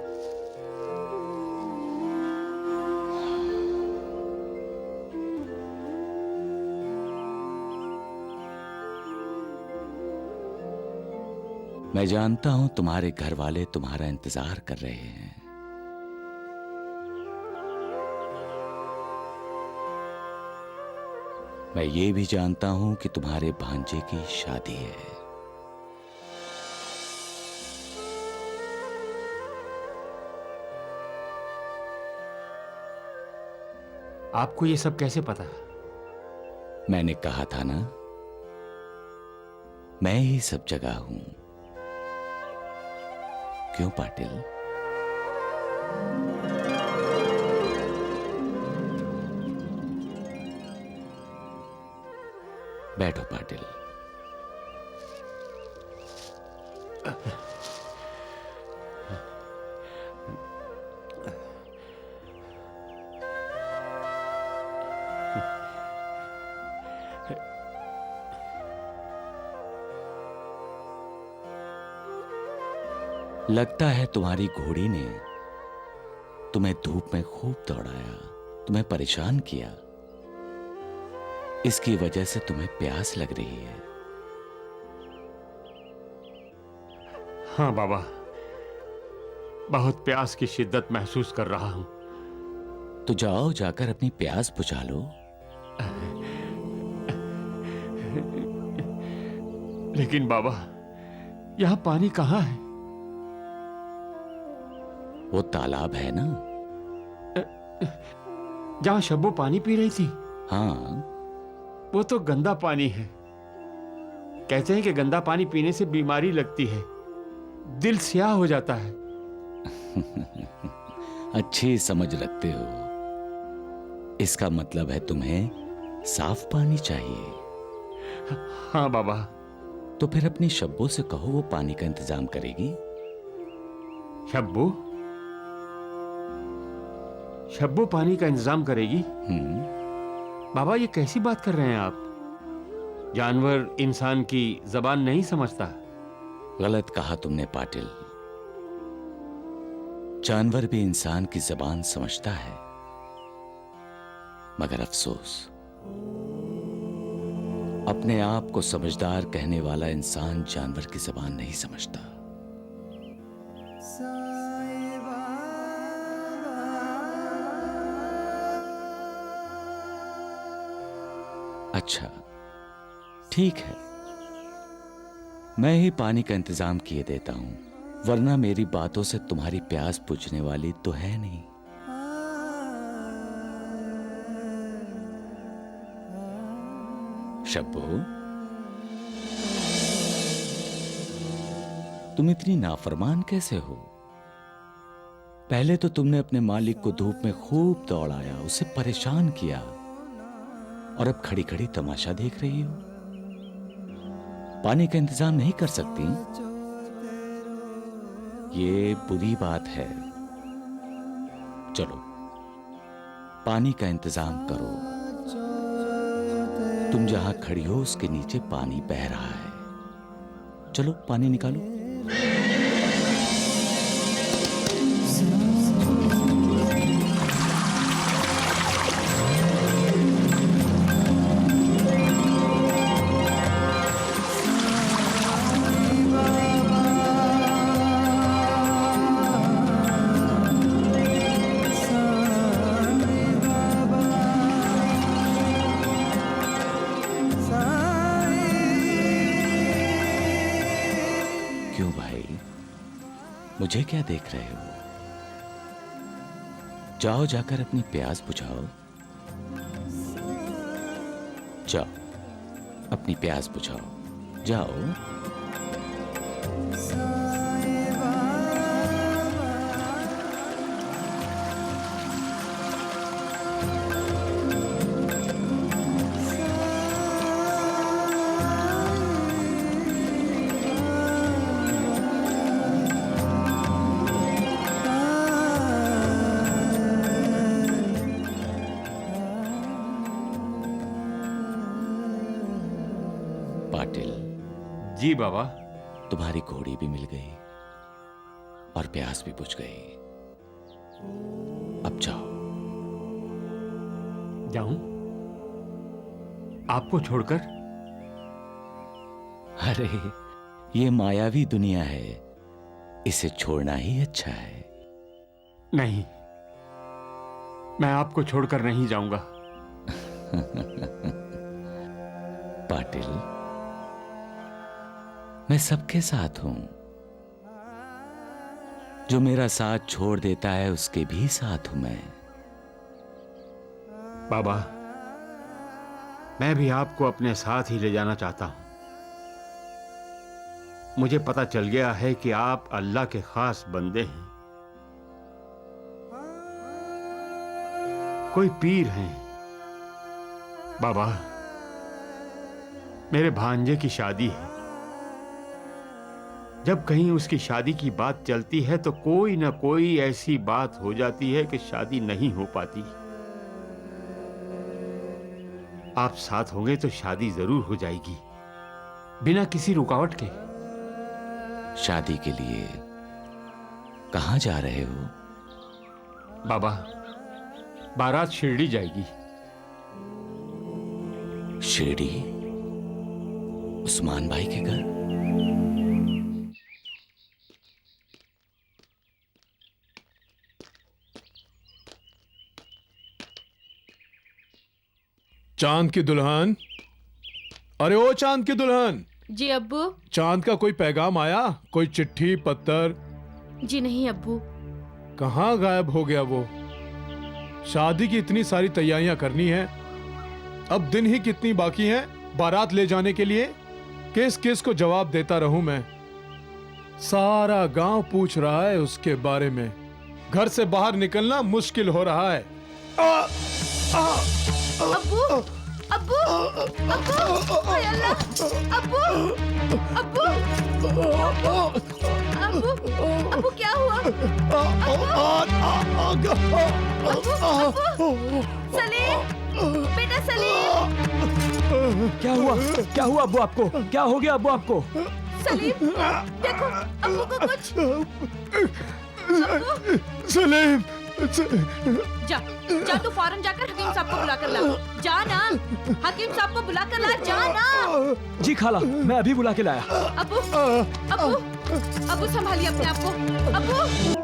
मैं जानता हूं तुम्हारे घर वाले तुम्हारा इंतजार कर रहे हैं। मैं ये भी जानता हूं कि तुम्हारे भांजे की शादी है। आपको ये सब कैसे पता? मैंने कहा था ना, मैं ही सब जगह हूं। क्यों पाटिल? बैठो पाटिल। लगता है तुम्हारी घोड़ी ने तुम्हें धूप में खूब दौड़ाया, तुम्हें परेशान किया। इसकी वजह से तुम्हें प्यास लग रही है। हाँ बाबा, बहुत प्यास की शिद्दत महसूस कर रहा हूं। तो जाओ, जाकर अपनी प्यास बुझा लो। लेकिन बाबा, यहां पानी कहां है? वो तालाब है ना, जहां शब्बो पानी पी रही थी। हाँ, वो तो गंदा पानी है। कहते हैं कि गंदा पानी पीने से बीमारी लगती है, दिल स्याह हो जाता है। अच्छी समझ रखते हो। इसका मतलब है तुम्हें साफ पानी चाहिए। हाँ बाबा। तो फिर अपनी शब्बो से कहो, वो पानी का इंतजाम करेगी। शब्बो? शब्बो पानी का इंतजाम करेगी? बाबा, ये कैसी बात कर रहे हैं आप? जानवर इंसान की जबान नहीं समझता। गलत कहा तुमने पाटिल। जानवर भी इंसान की जबान समझता है, मगर अफसोस, अपने आप को समझदार कहने वाला इंसान जानवर की जबान नहीं समझता। अच्छा, ठीक है, मैं ही पानी का इंतजाम किए देता हूं, वरना मेरी बातों से तुम्हारी प्यास बुझने वाली तो है नहीं। शब्बो, तुम इतनी नाफरमान कैसे हो? पहले तो तुमने अपने मालिक को धूप में खूब दौड़ाया, उसे परेशान किया, और अब खड़ी खड़ी तमाशा देख रही हो। पानी का इंतजाम नहीं कर सकती? ये बुरी बात है। चलो, पानी का इंतजाम करो। तुम जहां खड़ी हो उसके नीचे पानी बह रहा है। चलो, पानी निकालो। मुझे क्या देख रहे हो? जाओ, जाकर अपनी प्यास बुझाओ। जाओ, अपनी प्यास बुझाओ। जाओ। जी बाबा। तुम्हारी घोड़ी भी मिल गई और प्यास भी बुझ गई। अब जाओ। जाऊं? आपको छोड़कर? अरे ये मायावी दुनिया है, इसे छोड़ना ही अच्छा है। नहीं, मैं आपको छोड़कर नहीं जाऊंगा। पाटिल, मैं सबके साथ हूं। जो मेरा साथ छोड़ देता है उसके भी साथ हूं मैं। बाबा, मैं भी आपको अपने साथ ही ले जाना चाहता हूं। मुझे पता चल गया है कि आप अल्लाह के खास बंदे हैं। कोई पीर हैं। बाबा, मेरे भांजे की शादी है। जब कहीं उसकी शादी की बात चलती है तो कोई ना कोई ऐसी बात हो जाती है कि शादी नहीं हो पाती। आप साथ होंगे तो शादी जरूर हो जाएगी, बिना किसी रुकावट के। शादी के लिए कहां जा रहे हो? बाबा, बारात शिरडी जाएगी। शिरडी? उस्मान भाई के घर? चांद की दुल्हन, अरे ओ चांद की दुल्हन। जी अब्बू। चांद का कोई पैगाम आया? कोई चिट्ठी पत्तर? जी नहीं अब्बू। कहाँ गायब हो गया वो? शादी की इतनी सारी तैयारियां करनी है, अब दिन ही कितनी बाकी हैं बारात ले जाने के लिए। किस किस को जवाब देता रहूं मैं? सारा गांव पूछ रहा है उसके बारे में। घर से बाहर निकलना मुश्किल हो रहा है। अब्बू, अब्बू, अब्बू, ओए अल्लाह, अब्बू, अब्बू, अब्बू, अब्बू क्या हुआ? अब्बू, सलीम, बेटा सलीम। क्या हुआ? क्या हुआ अब्बू आपको? क्या हो गया अब्बू आपको? सलीम, देखो अब्बू को कुछ। सलीम, जा, जा तू फौरन जाकर हकीम साहब को बुलाकर ला। जा ना, हकीम साहब को बुलाकर ला, जा ना। जी खाला, मैं अभी बुला के लाया। अब्बू, अब्बू, अब्बू संभालिए अपने आप को। अब्बू।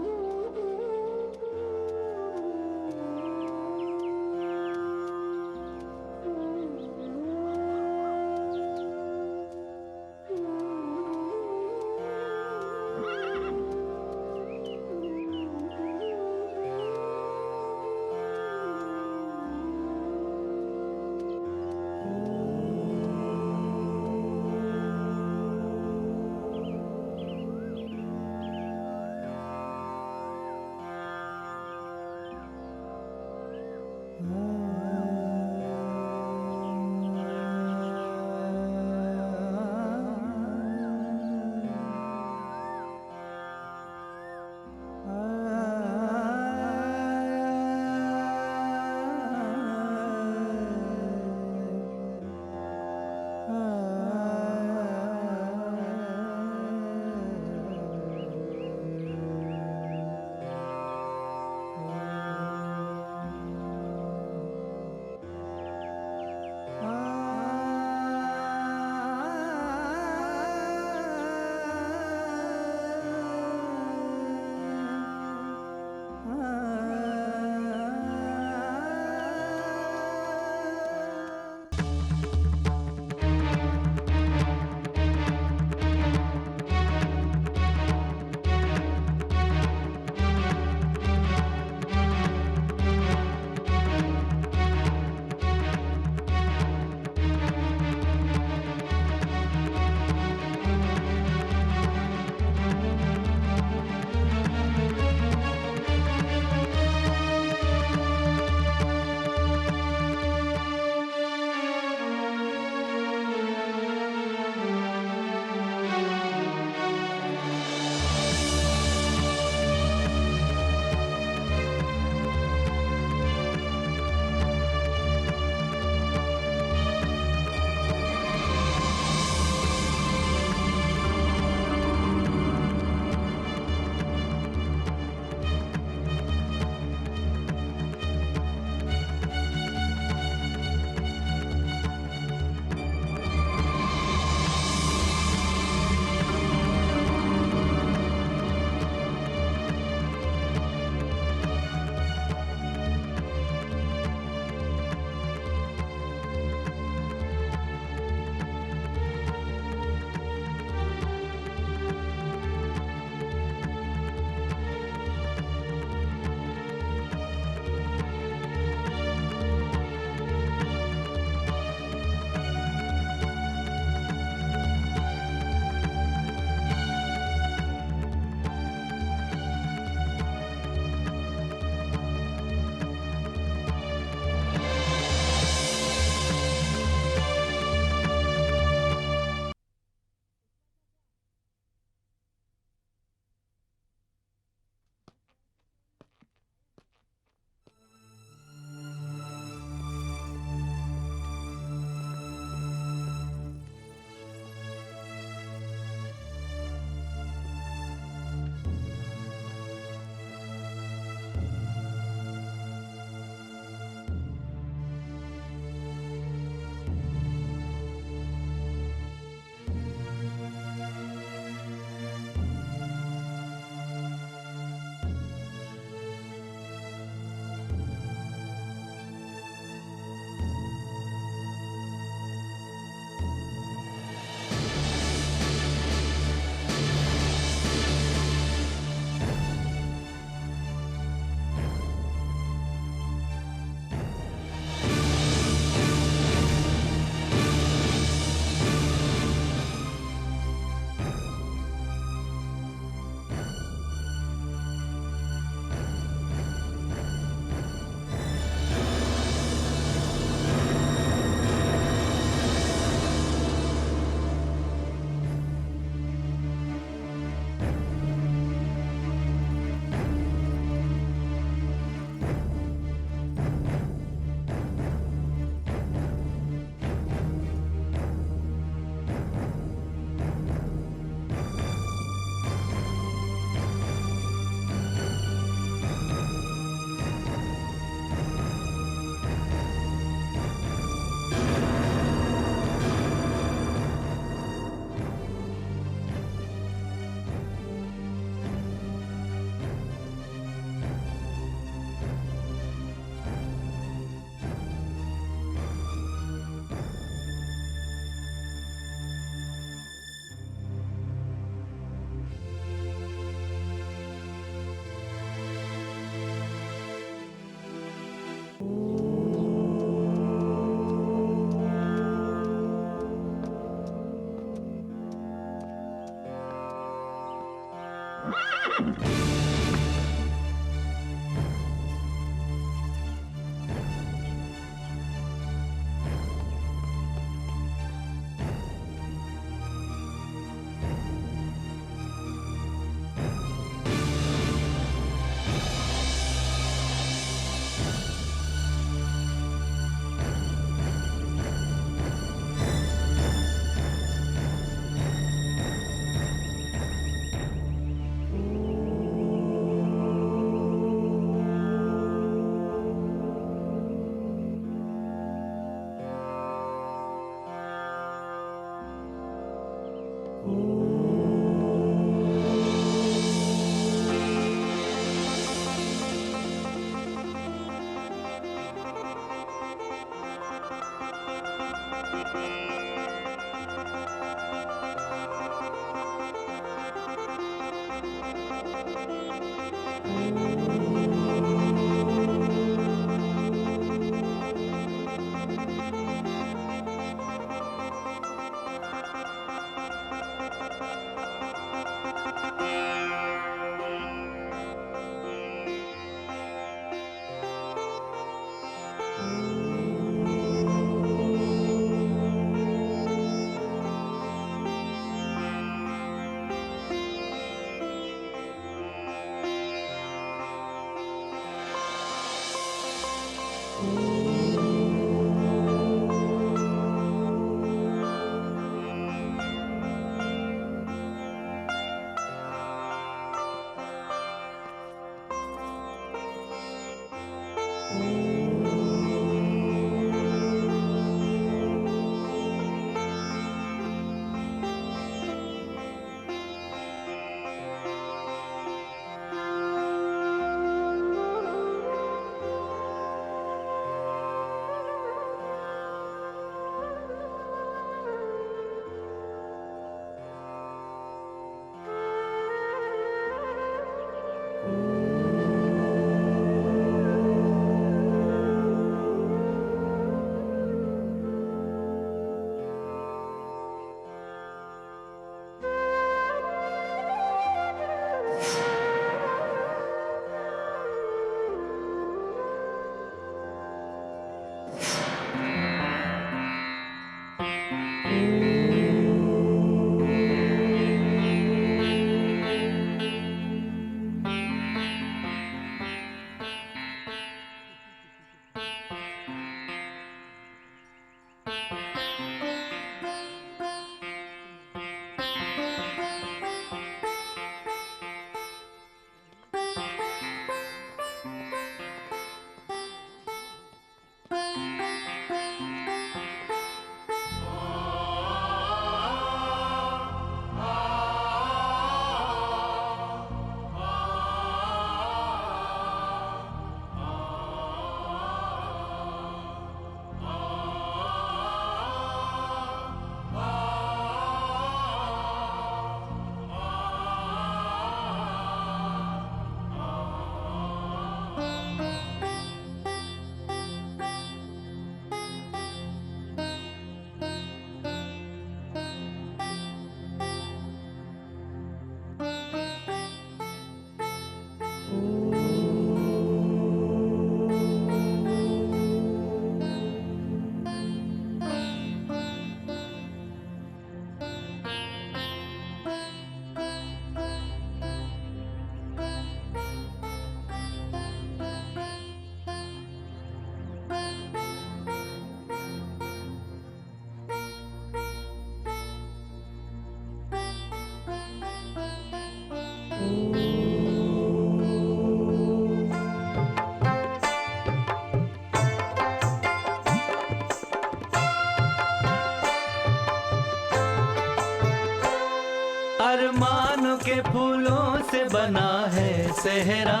अरमानों के फूलों से बना है सेहरा,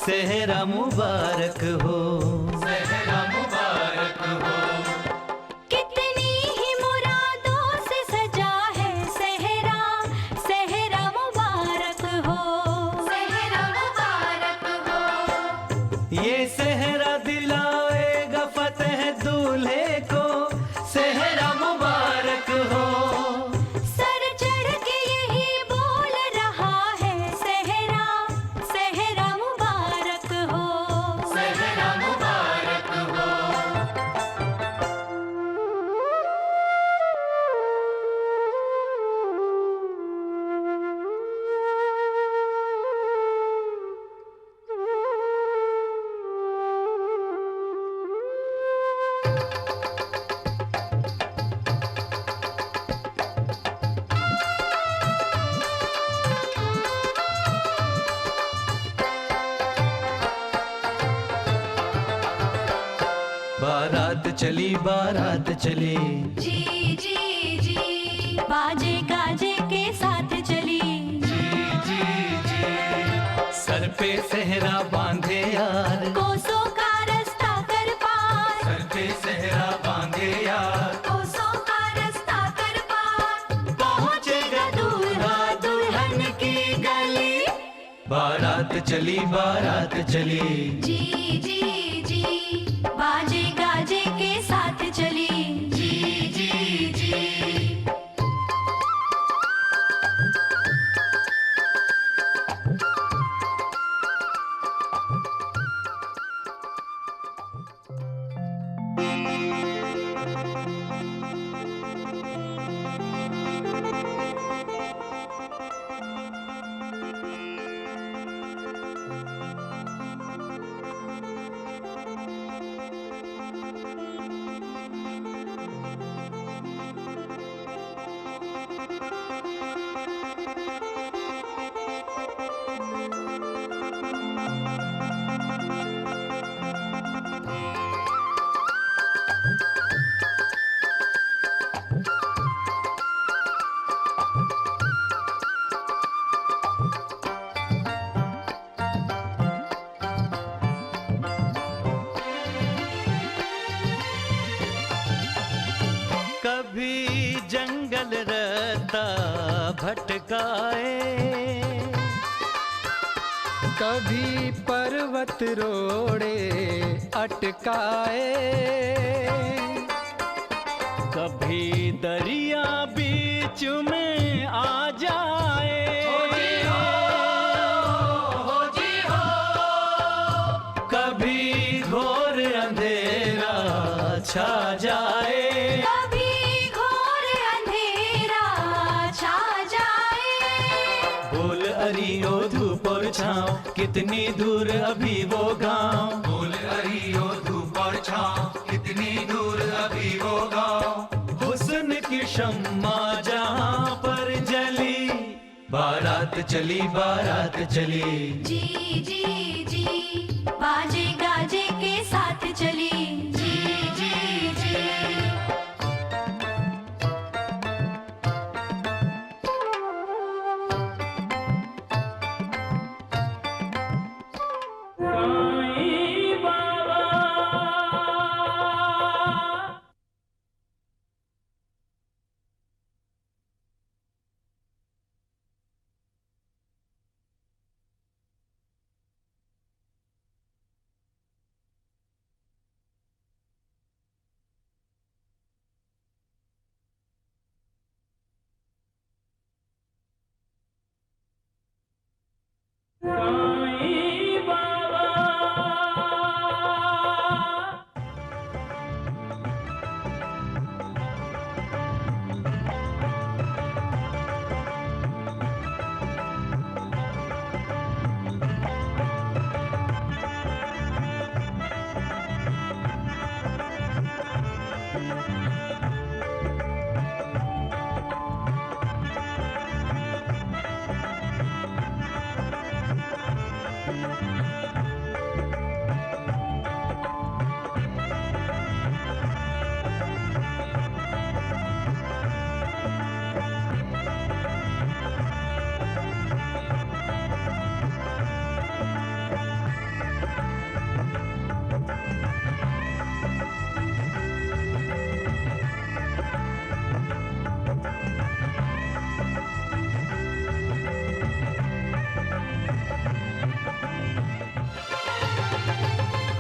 सेहरा मुबारक हो, सेहरा मुबारक हो। कितनी ही मुरादों से सजा है सेहरा, सेहरा मुबारक हो, सेहरा मुबारक हो। ये सेहरा दिलाएगा फतेह दूल्हे को, सेहरा मुबारक हो। बारात चली जी जी जी, बाजे गाजे के पे सेहरा बांधे यार, कोसों का रास्ता कर पार, सर पे सेहरा बांधे यार, कोसों का रास्ता कर पार, पहुंचेगा दूल्हा दुल्हन की गली। बारात चली बारात चली, जी जी जी बाजे गाजे के साथ चली, जी जी जी। कभी जंगल रहता भटकाए, कभी पर्वत रोड़े अटकाए, कभी दरिया बीच में आ जाए, कभी घोर अंधेरा छा जाए, कभी घोर अंधेरा छा जाए। बोल अरियो धूप और छाँव कितनी दूर अभी वो गाँव, बोल अरियो धूप और छाँव कितनी दूर अभी वो गाँव। हुस्न की शम्मा जहाँ पर जली, बारात चली बारात चली, जी जी जी बाजे गाजे के साथ चली, जी जी जी।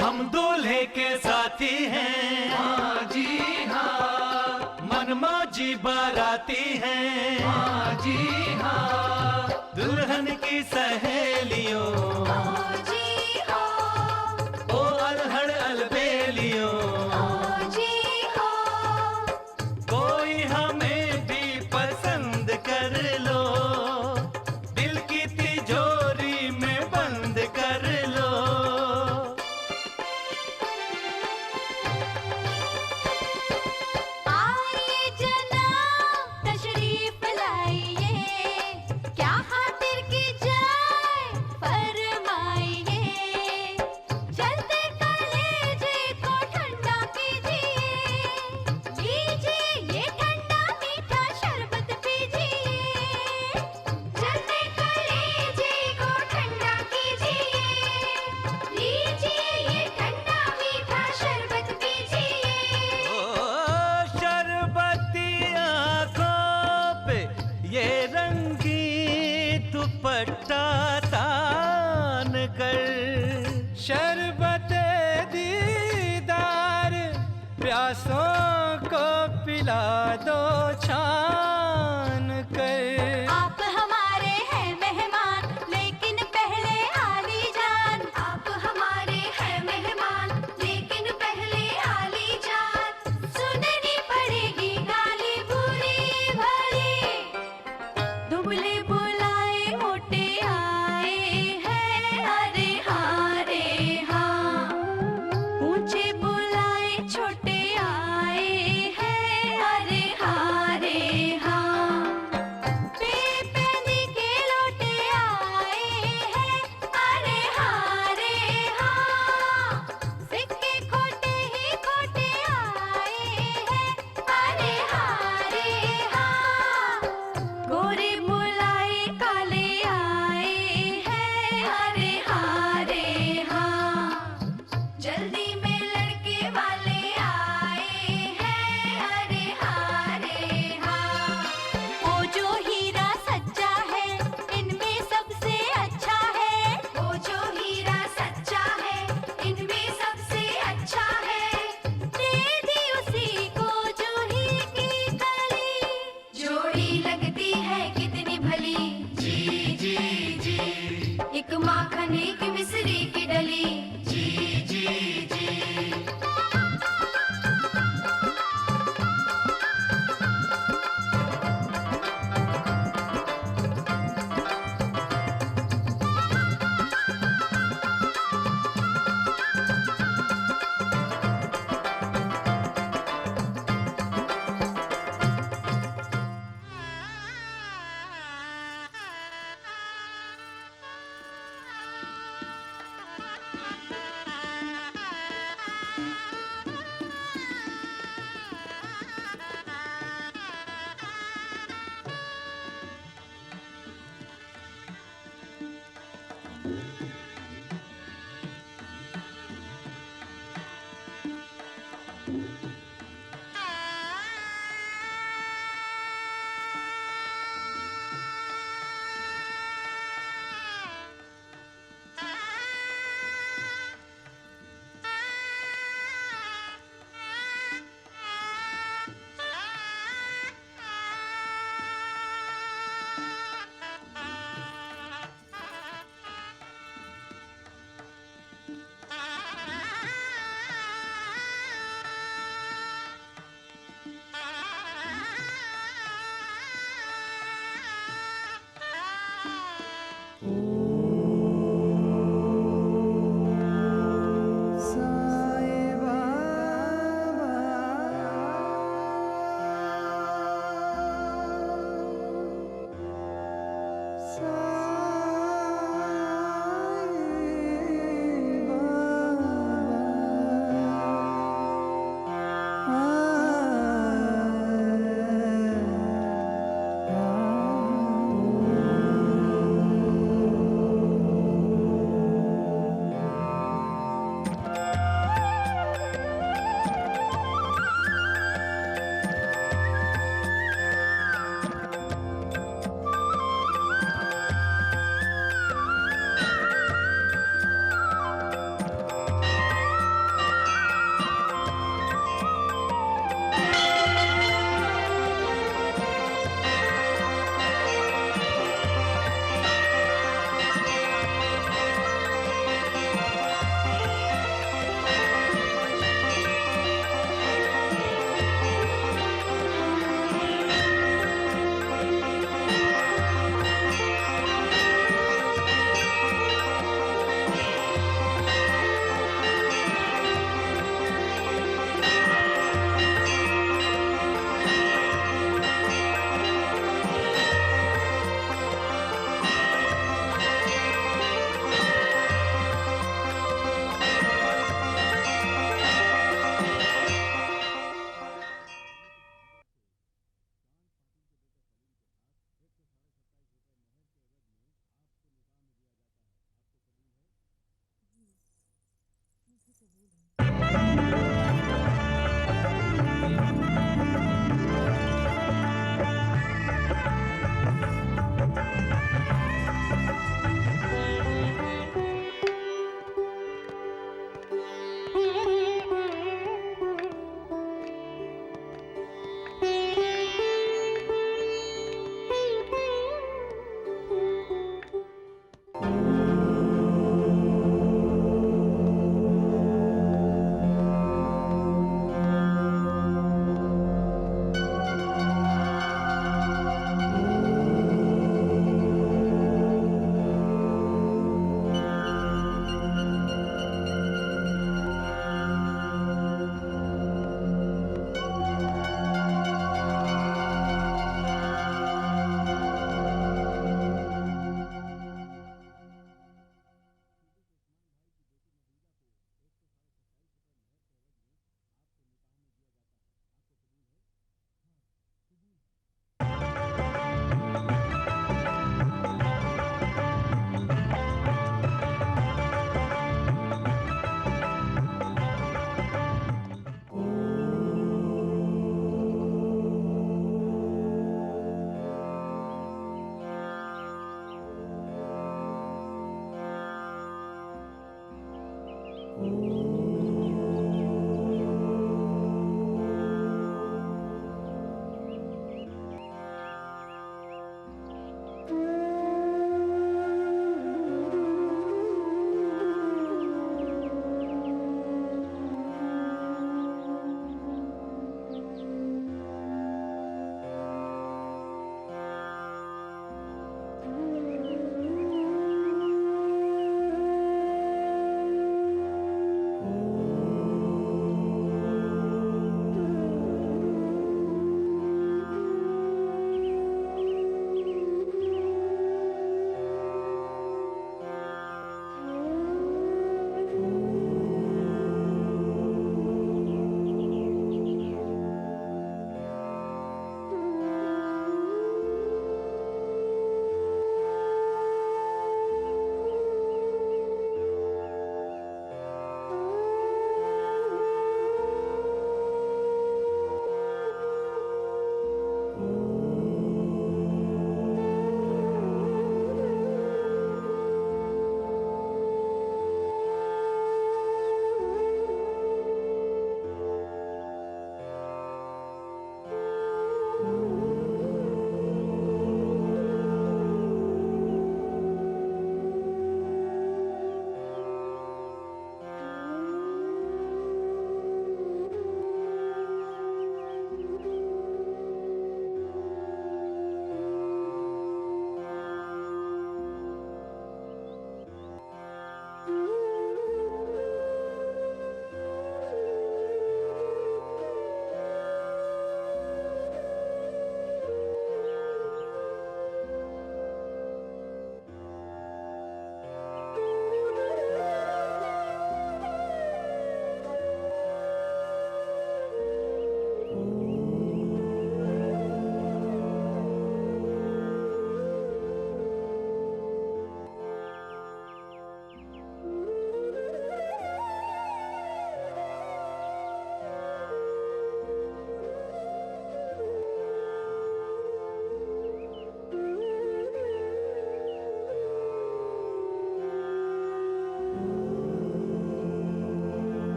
हम दूल्हे के साथी हैं, हाँ जी हाँ, मनमौजी बाराती हैं, हाँ जी हाँ, दुल्हन की सहेलियों, ओ जी ओ, ओ अलहड़ अलबेलियों, ओ जी ओ, कोई हमें भी पसंद कर लो, दिल की तिजोरी में बंद कर लो। आइए जनाब तशरीफ लाइए, क्या खातिर की जाए फरमाइए, चलते कलेजे को ठंडा कीजिए, लीजिए ये ठंडा मीठा शरबत पीजिए, चलते कलेजे को ठंडा कीजिए, प्यासों को पिला दो छान कर। आप हमारे हैं मेहमान, लेकिन पहले आली जान। आप हमारे हैं मेहमान, लेकिन पहले आली जान। सुननी पड़ेगी गाली बुरी भली। दुबले बुलाए मोटे आए हैं, अरे हाँ रे हाँ। ऊंचे बुलाए छोटे आए हैं, अरे हाँ रे हाँ। बेपैनी के लौटे आए हैं, अरे हाँ रे हाँ। सिक्के खोटे ही खोटे आए हैं, अरे हाँ रे हाँ। गोरे बुलाए काले आए हैं, अरे हाँ रे हाँ। जल्दी में लड़के वाले आए हैं, अरे हाँ रे हाँ। वो जो हीरा सच्चा है, इनमें सबसे अच्छा है। वो जो हीरा सच्चा है, इनमें सबसे अच्छा है। दे दी उसी को जूही की कली। जोड़ी लगती है कितनी भली। जी जी जी। एक माखन एक मिश्री की डली। जी जी जी।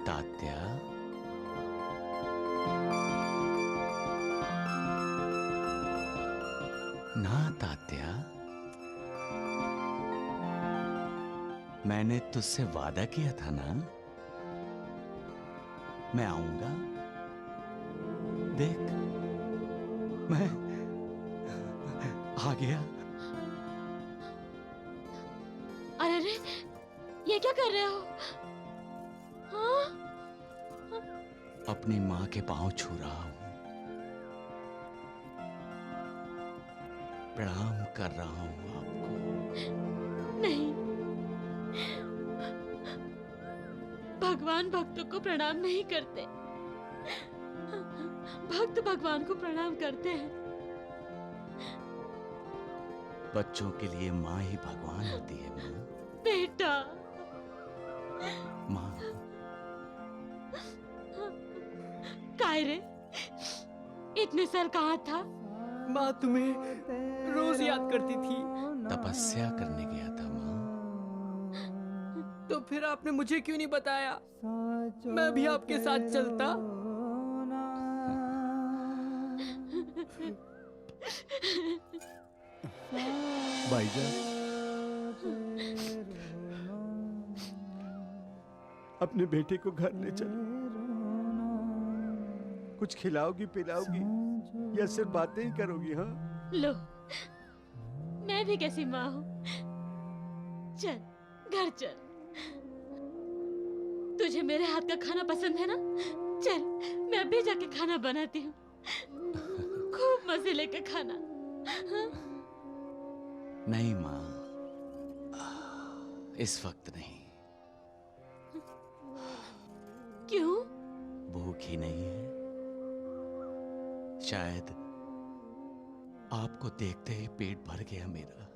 तात्या, ना तात्या, मैंने तुझसे वादा किया था ना, मैं आऊंगा। देख, मैं आ गया। अरे रे, ये क्या कर रहे हो? हाँ? अपनी माँ के पांव छू रहा हूं, प्रणाम कर रहा हूं आपको। नहीं, भगवान भक्तों को प्रणाम नहीं करते, भक्त भगवान को प्रणाम करते हैं। बच्चों के लिए माँ ही भगवान होती है माँ। बेटा, माँ, काय रे, इतने साल कहाँ था? माँ तुम्हें रोज याद करती थी। तपस्या करने गया था माँ। तो फिर आपने मुझे क्यों नहीं बताया? मैं भी आपके साथ चलता। भाईजान, अपने बेटे को घर ले चलो। कुछ खिलाओगी पिलाओगी या सिर्फ बातें ही करोगी? हाँ, लो, मैं भी कैसी माँ हूँ। चल, घर चल। तुझे मेरे हाथ का खाना पसंद है ना? चल, मैं अभी जाके खाना बनाती हूँ, खूब मजे लेकर खाना। हाँ? नहीं माँ, इस वक्त नहीं। क्यों? भूख ही नहीं है। शायद आपको देखते ही पेट भर गया मेरा।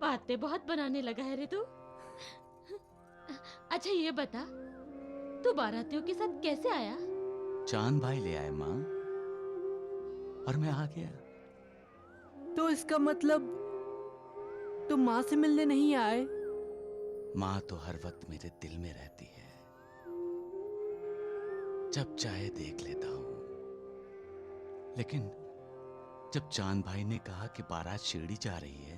बातें बहुत बनाने लगा है रे तू। अच्छा ये बता, तू बारातियों के साथ कैसे आया? चांद भाई ले आए माँ, और मैं आ गया। तो इसका मतलब तुम माँ से मिलने नहीं आए? माँ तो हर वक्त मेरे दिल में रहती है, जब चाहे देख लेता हूं। लेकिन जब चांद भाई ने कहा कि बारात शिरडी जा रही है,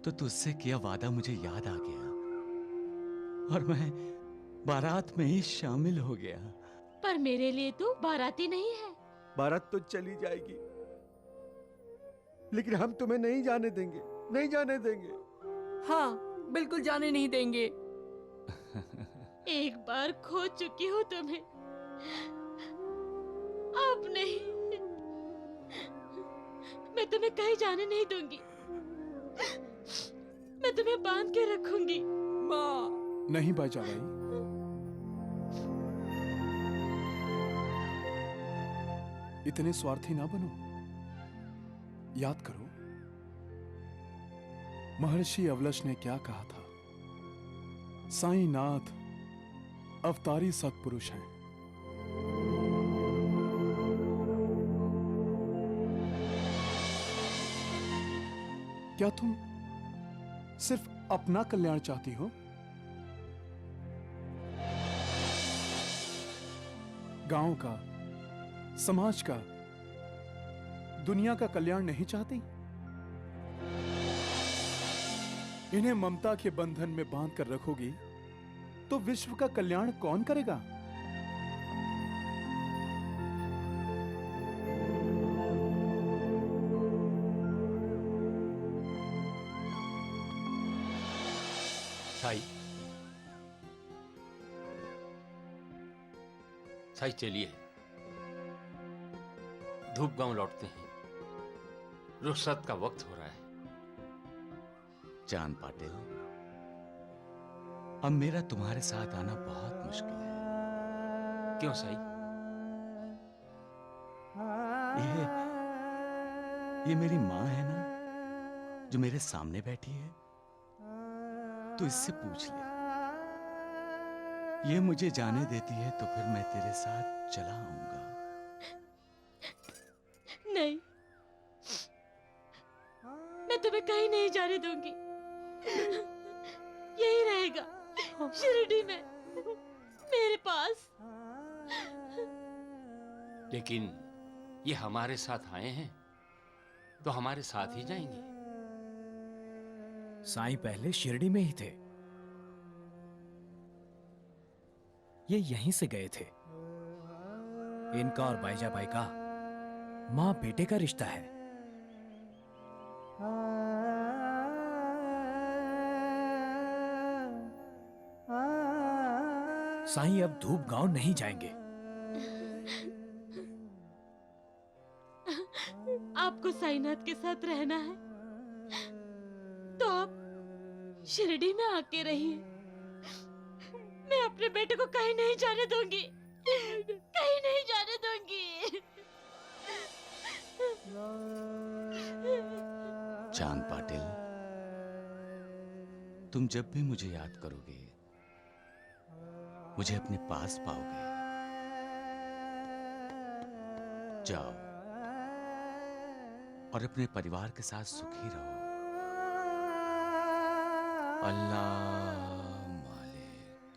तो तुझसे किया वादा मुझे याद आ गया, और मैं बारात में ही शामिल हो गया। पर मेरे लिए तू बाराती नहीं है। बारात तो चली जाएगी, लेकिन हम तुम्हें नहीं जाने देंगे, नहीं जाने देंगे। हाँ, बिल्कुल जाने नहीं देंगे। एक बार खो चुकी हूँ तुम्हें, अब नहीं। मैं तुम्हें कहीं जाने नहीं दूंगी, मैं तुम्हें बांध के रखूंगी। माँ। नहीं बाईजाबाई, इतने स्वार्थी ना बनो। याद करो, महर्षि अवलश ने क्या कहा था? साईं नाथ अवतारी सत्पुरुष हैं। क्या तुम सिर्फ अपना कल्याण चाहती हो? गांव का, समाज का, दुनिया का कल्याण नहीं चाहती? इन्हें ममता के बंधन में बांध कर रखोगी तो विश्व का कल्याण कौन करेगा? साई चलिए, धूप गांव लौटते हैं, रुखसत का वक्त हो रहा है। चांद पाटिल, अब मेरा तुम्हारे साथ आना बहुत मुश्किल है। क्यों साई? ये मेरी माँ है ना, जो मेरे सामने बैठी है, तो इससे पूछ ले। ये मुझे जाने देती है तो फिर मैं तेरे साथ चला आऊंगा। नहीं, मैं तुम्हें कहीं नहीं जाने दूंगी, यही रहेगा शिरडी में लेकिन ये हमारे साथ आए हैं तो हमारे साथ ही जाएंगे। साईं पहले शिरडी में ही थे, ये यहीं से गए थे। इनका और बाईजाबाई का मां बेटे का रिश्ता है। साईं अब धूप गांव नहीं जाएंगे। आपको साईनाथ के साथ रहना है तो आप शिरडी में आके रहिए। मैं अपने बेटे को कहीं नहीं जाने दूंगी, कहीं नहीं जाने दूंगी। चांद पाटिल, तुम जब भी मुझे याद करोगे मुझे अपने पास पाओगे। जाओ और अपने परिवार के साथ सुखी रहो। अल्लाह मालिक।